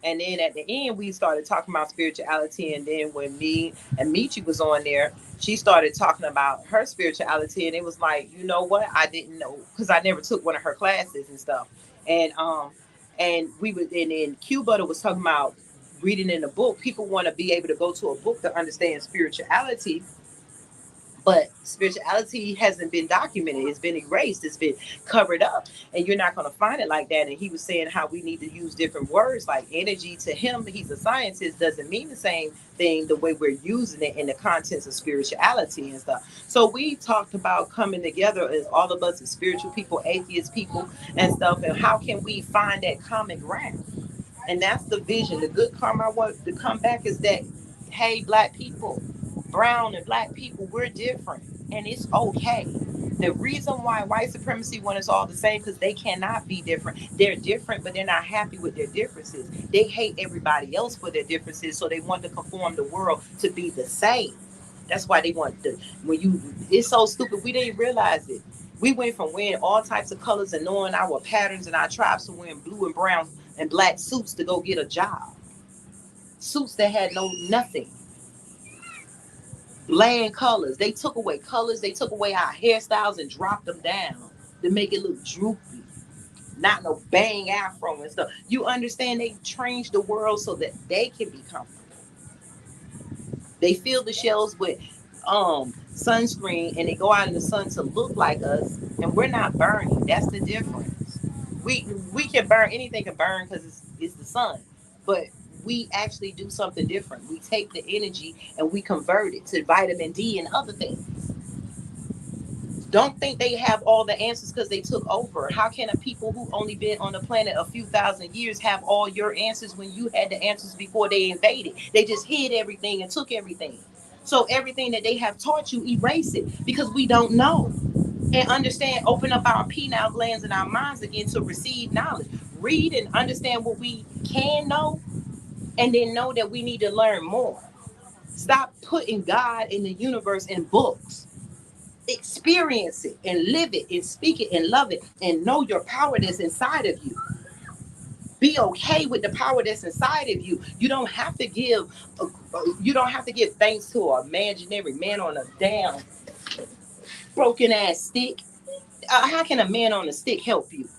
And then at the end, we started talking about spirituality. And then when me and Michi was on there, she started talking about her spirituality. And it was like, you know what? I didn't know, because I never took one of her classes and stuff. And we would, and then Q Butter was talking about reading in a book. People want to be able to go to a book to understand spirituality, but spirituality hasn't been documented. It's been erased. It's been covered up, and you're not going to find it like that. And he was saying how we need to use different words, like energy. To him, he's a scientist, doesn't mean the same thing the way we're using it in the contents of spirituality and stuff. So we talked about coming together as all of us as spiritual people, atheist people, and stuff, and how can we find that common ground? And that's the vision. The good karma I want to come back is that, hey, black people, brown and black people, we're different. And it's okay. The reason why white supremacy want us all the same, because they cannot be different. They're different, but they're not happy with their differences. They hate everybody else for their differences, so they want to conform the world to be the same. That's why they want the, when you, it's so stupid. We didn't realize it. We went from wearing all types of colors and knowing our patterns and our tribes to wearing blue and brown and black suits to go get a job. Suits that had no nothing. Bland colors. They took away colors. They took away our hairstyles and dropped them down to make it look droopy. Not no bang afro and stuff. You understand? They changed the world so that they can be comfortable. They fill the shells with sunscreen and they go out in the sun to look like us, and we're not burning. That's the difference. We can burn, anything can burn because it's the sun, but we actually do something different. We take the energy and we convert it to vitamin D and other things. Don't think they have all the answers because they took over. How can a people who only been on the planet a few thousand years have all your answers when you had the answers before they invaded? They just hid everything and took everything. So everything that they have taught you, erase it, because we don't know. And understand, open up our pineal glands and our minds again to receive knowledge. Read and understand what we can know, and then know that we need to learn more. Stop putting God in the universe in books. Experience it and live it and speak it and love it and know your power that's inside of you. Be okay with the power that's inside of you. You don't have to give thanks to an imaginary man on a damn broken ass stick. How can a man on a stick help you?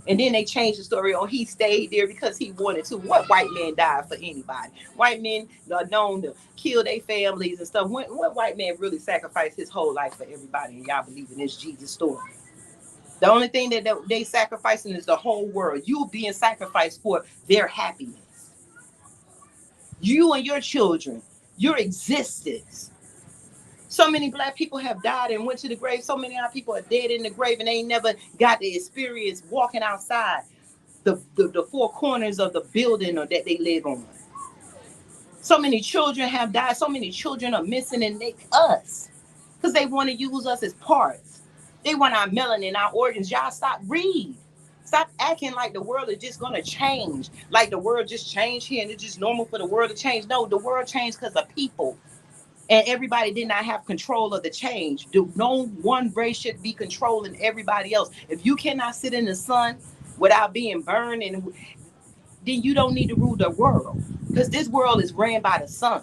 And then they changed the story. Oh, he stayed there because he wanted to. What white man died for anybody? White men are known to kill their families and stuff. What white man really sacrificed his whole life for everybody? And y'all believe in this Jesus story? The only thing that they sacrificing is the whole world. You being sacrificed for their happiness. You and your children, your existence. So many black people have died and went to the grave. So many other people are dead in the grave and they ain't never got the experience walking outside the four corners of the building or that they live on. So many children have died. So many children are missing, and us because they want to use us as parts. They want our melanin, our organs. Y'all stop read. Stop acting like the world is just gonna change. Like the world just changed here and it's just normal for the world to change. No, the world changed because of people. And everybody did not have control of the change. No one race should be controlling everybody else. If you cannot sit in the sun without being burned, and then you don't need to rule the world because this world is ran by the sun.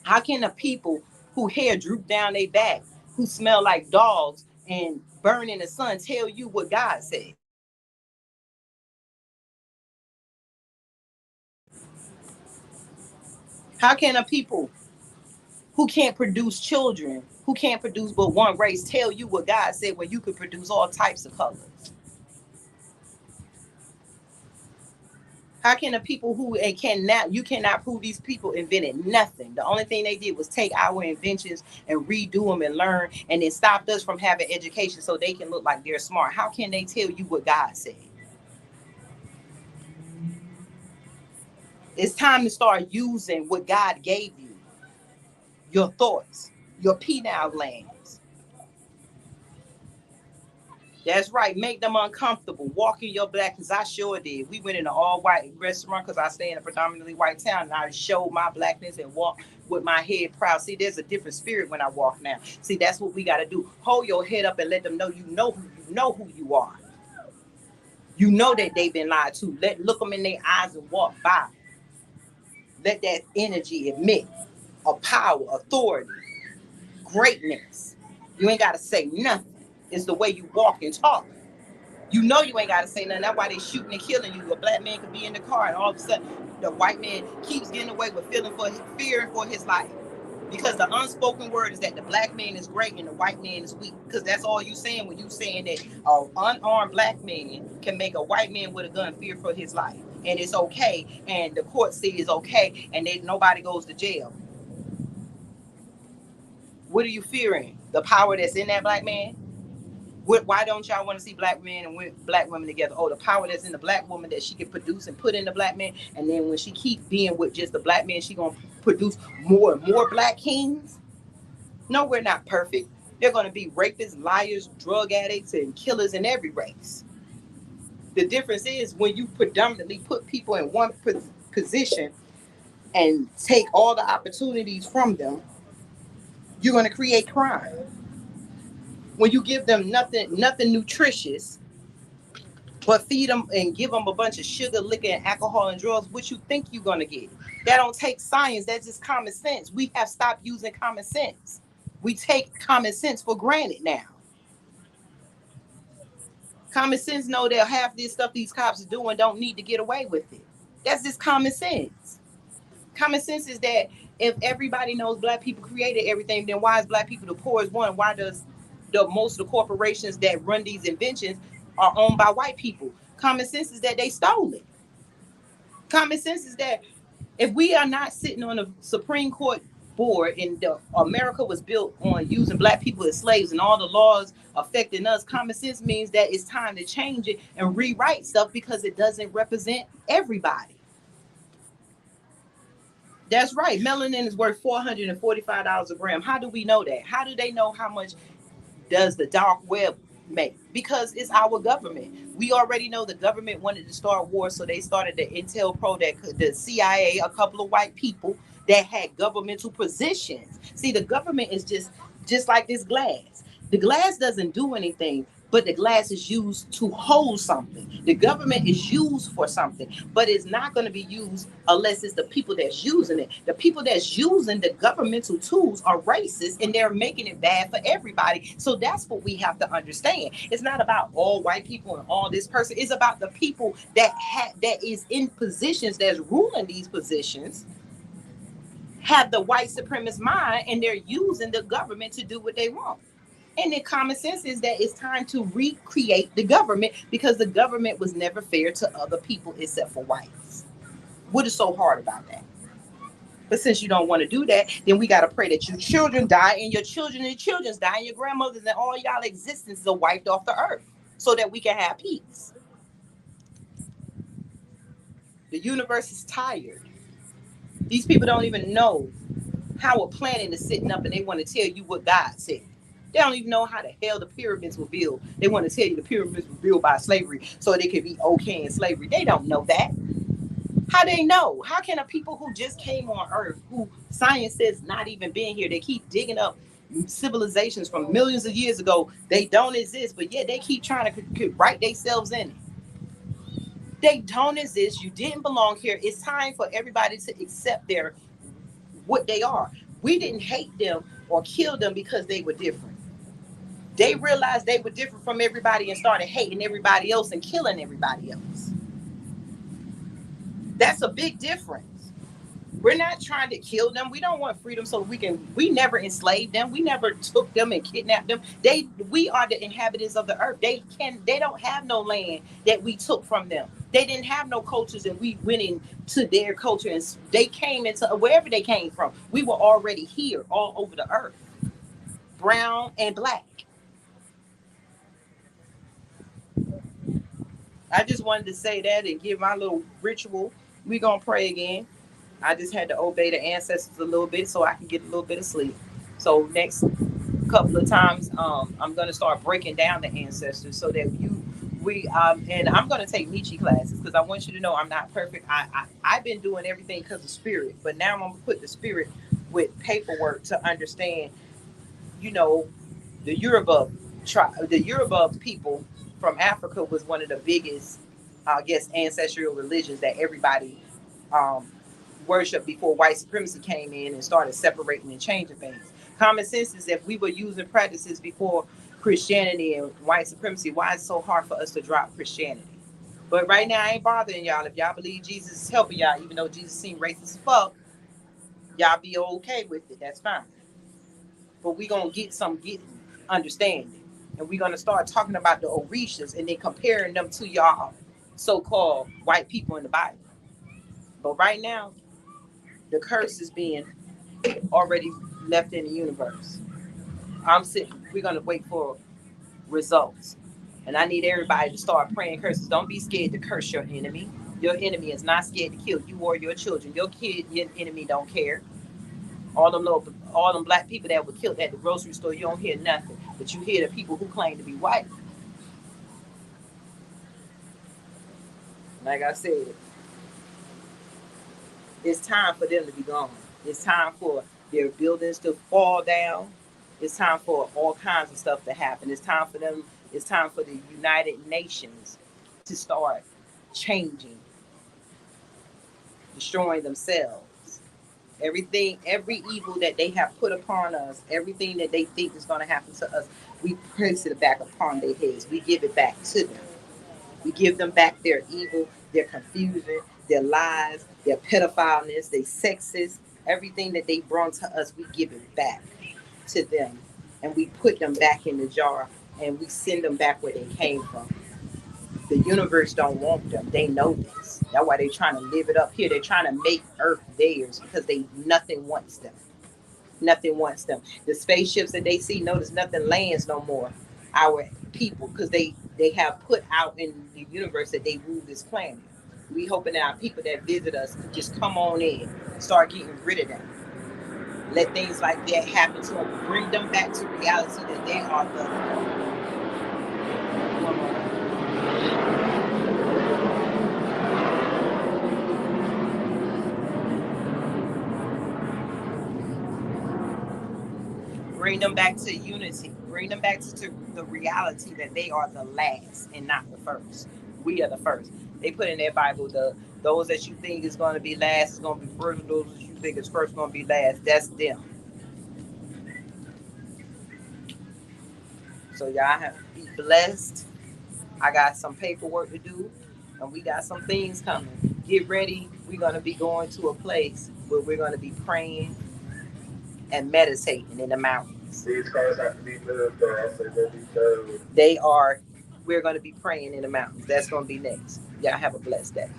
How can the people who hair droop down their back, who smell like dogs and burn in the sun, tell you what God said? How can a people who can't produce children, who can't produce but one race, tell you what God said when you could produce all types of colors? How can the people who and cannot you cannot prove these people invented nothing? The only thing they did was take our inventions and redo them and learn, and then stopped us from having education so they can look like they're smart. How can they tell you what God said? It's time to start using what God gave you, your thoughts, your pineal glands. That's right. Make them uncomfortable. Walk in your blackness. I sure did. We went in an all white restaurant because I stay in a predominantly white town, and I showed my blackness and walked with my head proud. See, there's a different spirit when I walk now. See, that's what we got to do. Hold your head up and let them know you know who you are. You know that they've been lied to. Look them in their eyes and walk by. Let that energy emit a power, authority, greatness. You ain't got to say nothing. It's the way you walk and talk. You know you ain't got to say nothing. That's why they shooting and killing you. A black man could be in the car, and all of a sudden, the white man keeps getting away with fearing for his life. Because the unspoken word is that the black man is great and the white man is weak. Because that's all you saying when you saying that an unarmed black man can make a white man with a gun fear for his life. And it's okay. And the court says it's okay. And nobody goes to jail. What are you fearing? The power that's in that black man? Why don't y'all want to see black men and black women together? Oh, the power that's in the black woman that she can produce and put in the black man. And then when she keeps being with just the black man, she going to produce more and more black kings. No, we're not perfect. They're going to be rapists, liars, drug addicts, and killers in every race. The difference is when you predominantly put people in one position and take all the opportunities from them, you're going to create crime. When you give them nothing nutritious, but feed them and give them a bunch of sugar, liquor, and alcohol and drugs, what you think you're going to get? That don't take science. That's just common sense. We have stopped using common sense. We take common sense for granted now. Common sense know that half this stuff these cops are doing don't need to get away with it. That's just common sense. Common sense is that if everybody knows black people created everything, then why is black people the poorest one? Why does the most of the corporations that run these inventions are owned by white people? Common sense is that they stole it. Common sense is that if we are not sitting on a Supreme Court board and America was built on using black people as slaves and all the laws affecting us, common sense means that it's time to change it and rewrite stuff because it doesn't represent everybody. That's right. Melanin is worth $445 a gram. How do we know that? How do they know how much does the dark web make? Because it's our government. We already know the government wanted to start war, so they started the Intel Pro, the CIA, a couple of white people that had governmental positions. See, the government is just like this glass. The glass doesn't do anything, but the glass is used to hold something. The government is used for something, but it's not going to be used unless it's the people that's using it. The people that's using the governmental tools are racist and they're making it bad for everybody. So that's what we have to understand. It's not about all white people and all this person. It's about the people that is in positions, that's ruling these positions, have the white supremacist mind, and they're using the government to do what they want. And the common sense is that it's time to recreate the government, because the government was never fair to other people except for whites. What is so hard about that? But since you don't want to do that, then we got to pray that your children die and your children and children's die and your grandmothers and all y'all existences are wiped off the earth so that we can have peace. The universe is tired. These people don't even know how a planet is sitting up and they want to tell you what God said. They don't even know how the hell the pyramids were built. They want to tell you the pyramids were built by slavery so they could be okay in slavery. They don't know that. How they know? How can a people who just came on Earth, who science says not even being here, they keep digging up civilizations from millions of years ago, they don't exist, but yet they keep trying to write themselves in it. They don't exist. You didn't belong here. It's time for everybody to accept their what they are. We didn't hate them or kill them because they were different. They realized they were different from everybody and started hating everybody else and killing everybody else. That's a big difference. We're not trying to kill them. We don't want freedom so we never enslaved them. We never took them and kidnapped them. We are the inhabitants of the earth. They don't have no land that we took from them. They didn't have no cultures and we went into their culture and they came into wherever they came from. We were already here all over the earth, brown and black. I just wanted to say that and give my little ritual. We're going to pray again. I just had to obey the ancestors a little bit so I can get a little bit of sleep. So next couple of times, I'm going to start breaking down the ancestors so that and I'm going to take Nietzsche classes because I want you to know I'm not perfect. I've been doing everything because of spirit, but now I'm going to put the spirit with paperwork to understand, you know, the Yoruba the Yoruba people from Africa was one of the biggest, I guess, ancestral religions that everybody um, worshipped before white supremacy came in and started separating and changing things. Common sense is if we were using practices before Christianity and white supremacy, why is it so hard for us to drop Christianity? But right now, I ain't bothering y'all. If y'all believe Jesus is helping y'all, even though Jesus seemed racist as fuck, y'all be okay with it. That's fine. But we gonna get understanding, and we're gonna start talking about the Orishas and then comparing them to y'all so-called white people in the Bible. But right now, the curse is being already left in the universe. I'm sitting. We're gonna wait for results, and I need everybody to start praying curses. Don't be scared to curse your enemy. Your enemy is not scared to kill you or your children. Your enemy don't care. All them black people that were killed at the grocery store, you don't hear nothing. But you hear the people who claim to be white. Like I said, it's time for them to be gone. It's time for their buildings to fall down. It's time for all kinds of stuff to happen. It's time for the United Nations to start changing, destroying themselves. Everything, every evil that they have put upon us, everything that they think is going to happen to us, we place it back upon their heads. We give it back to them. We give them back their evil, their confusion, their lies, their pedophileness, their sexist, everything that they brought to us, we give it back to them. And we put them back in the jar and we send them back where they came from. The universe don't want them. They know this. That's why they're trying to live it up here. They're trying to make Earth theirs because nothing wants them. Nothing wants them. The spaceships that they see, notice nothing lands no more. Our people, because they have put out in the universe that they rule this planet. We hoping that our people that visit us could just come on in, start getting rid of them. Let things like that happen to them. Bring them back to reality that they are the. Bring them back to unity. Bring them back to the reality that they are the last and not the first. We are the first. They put in their Bible the those that you think is going to be last is going to be first, and those that you think is first going to be last. That's them. So y'all have to be blessed. I got some paperwork to do, and we got some things coming. Get ready. We're going to be going to a place where we're going to be praying and meditating in the mountains. These cars have to be moved, or else they will be towed. They are. We're going to be praying in the mountains. That's going to be next. Y'all have a blessed day.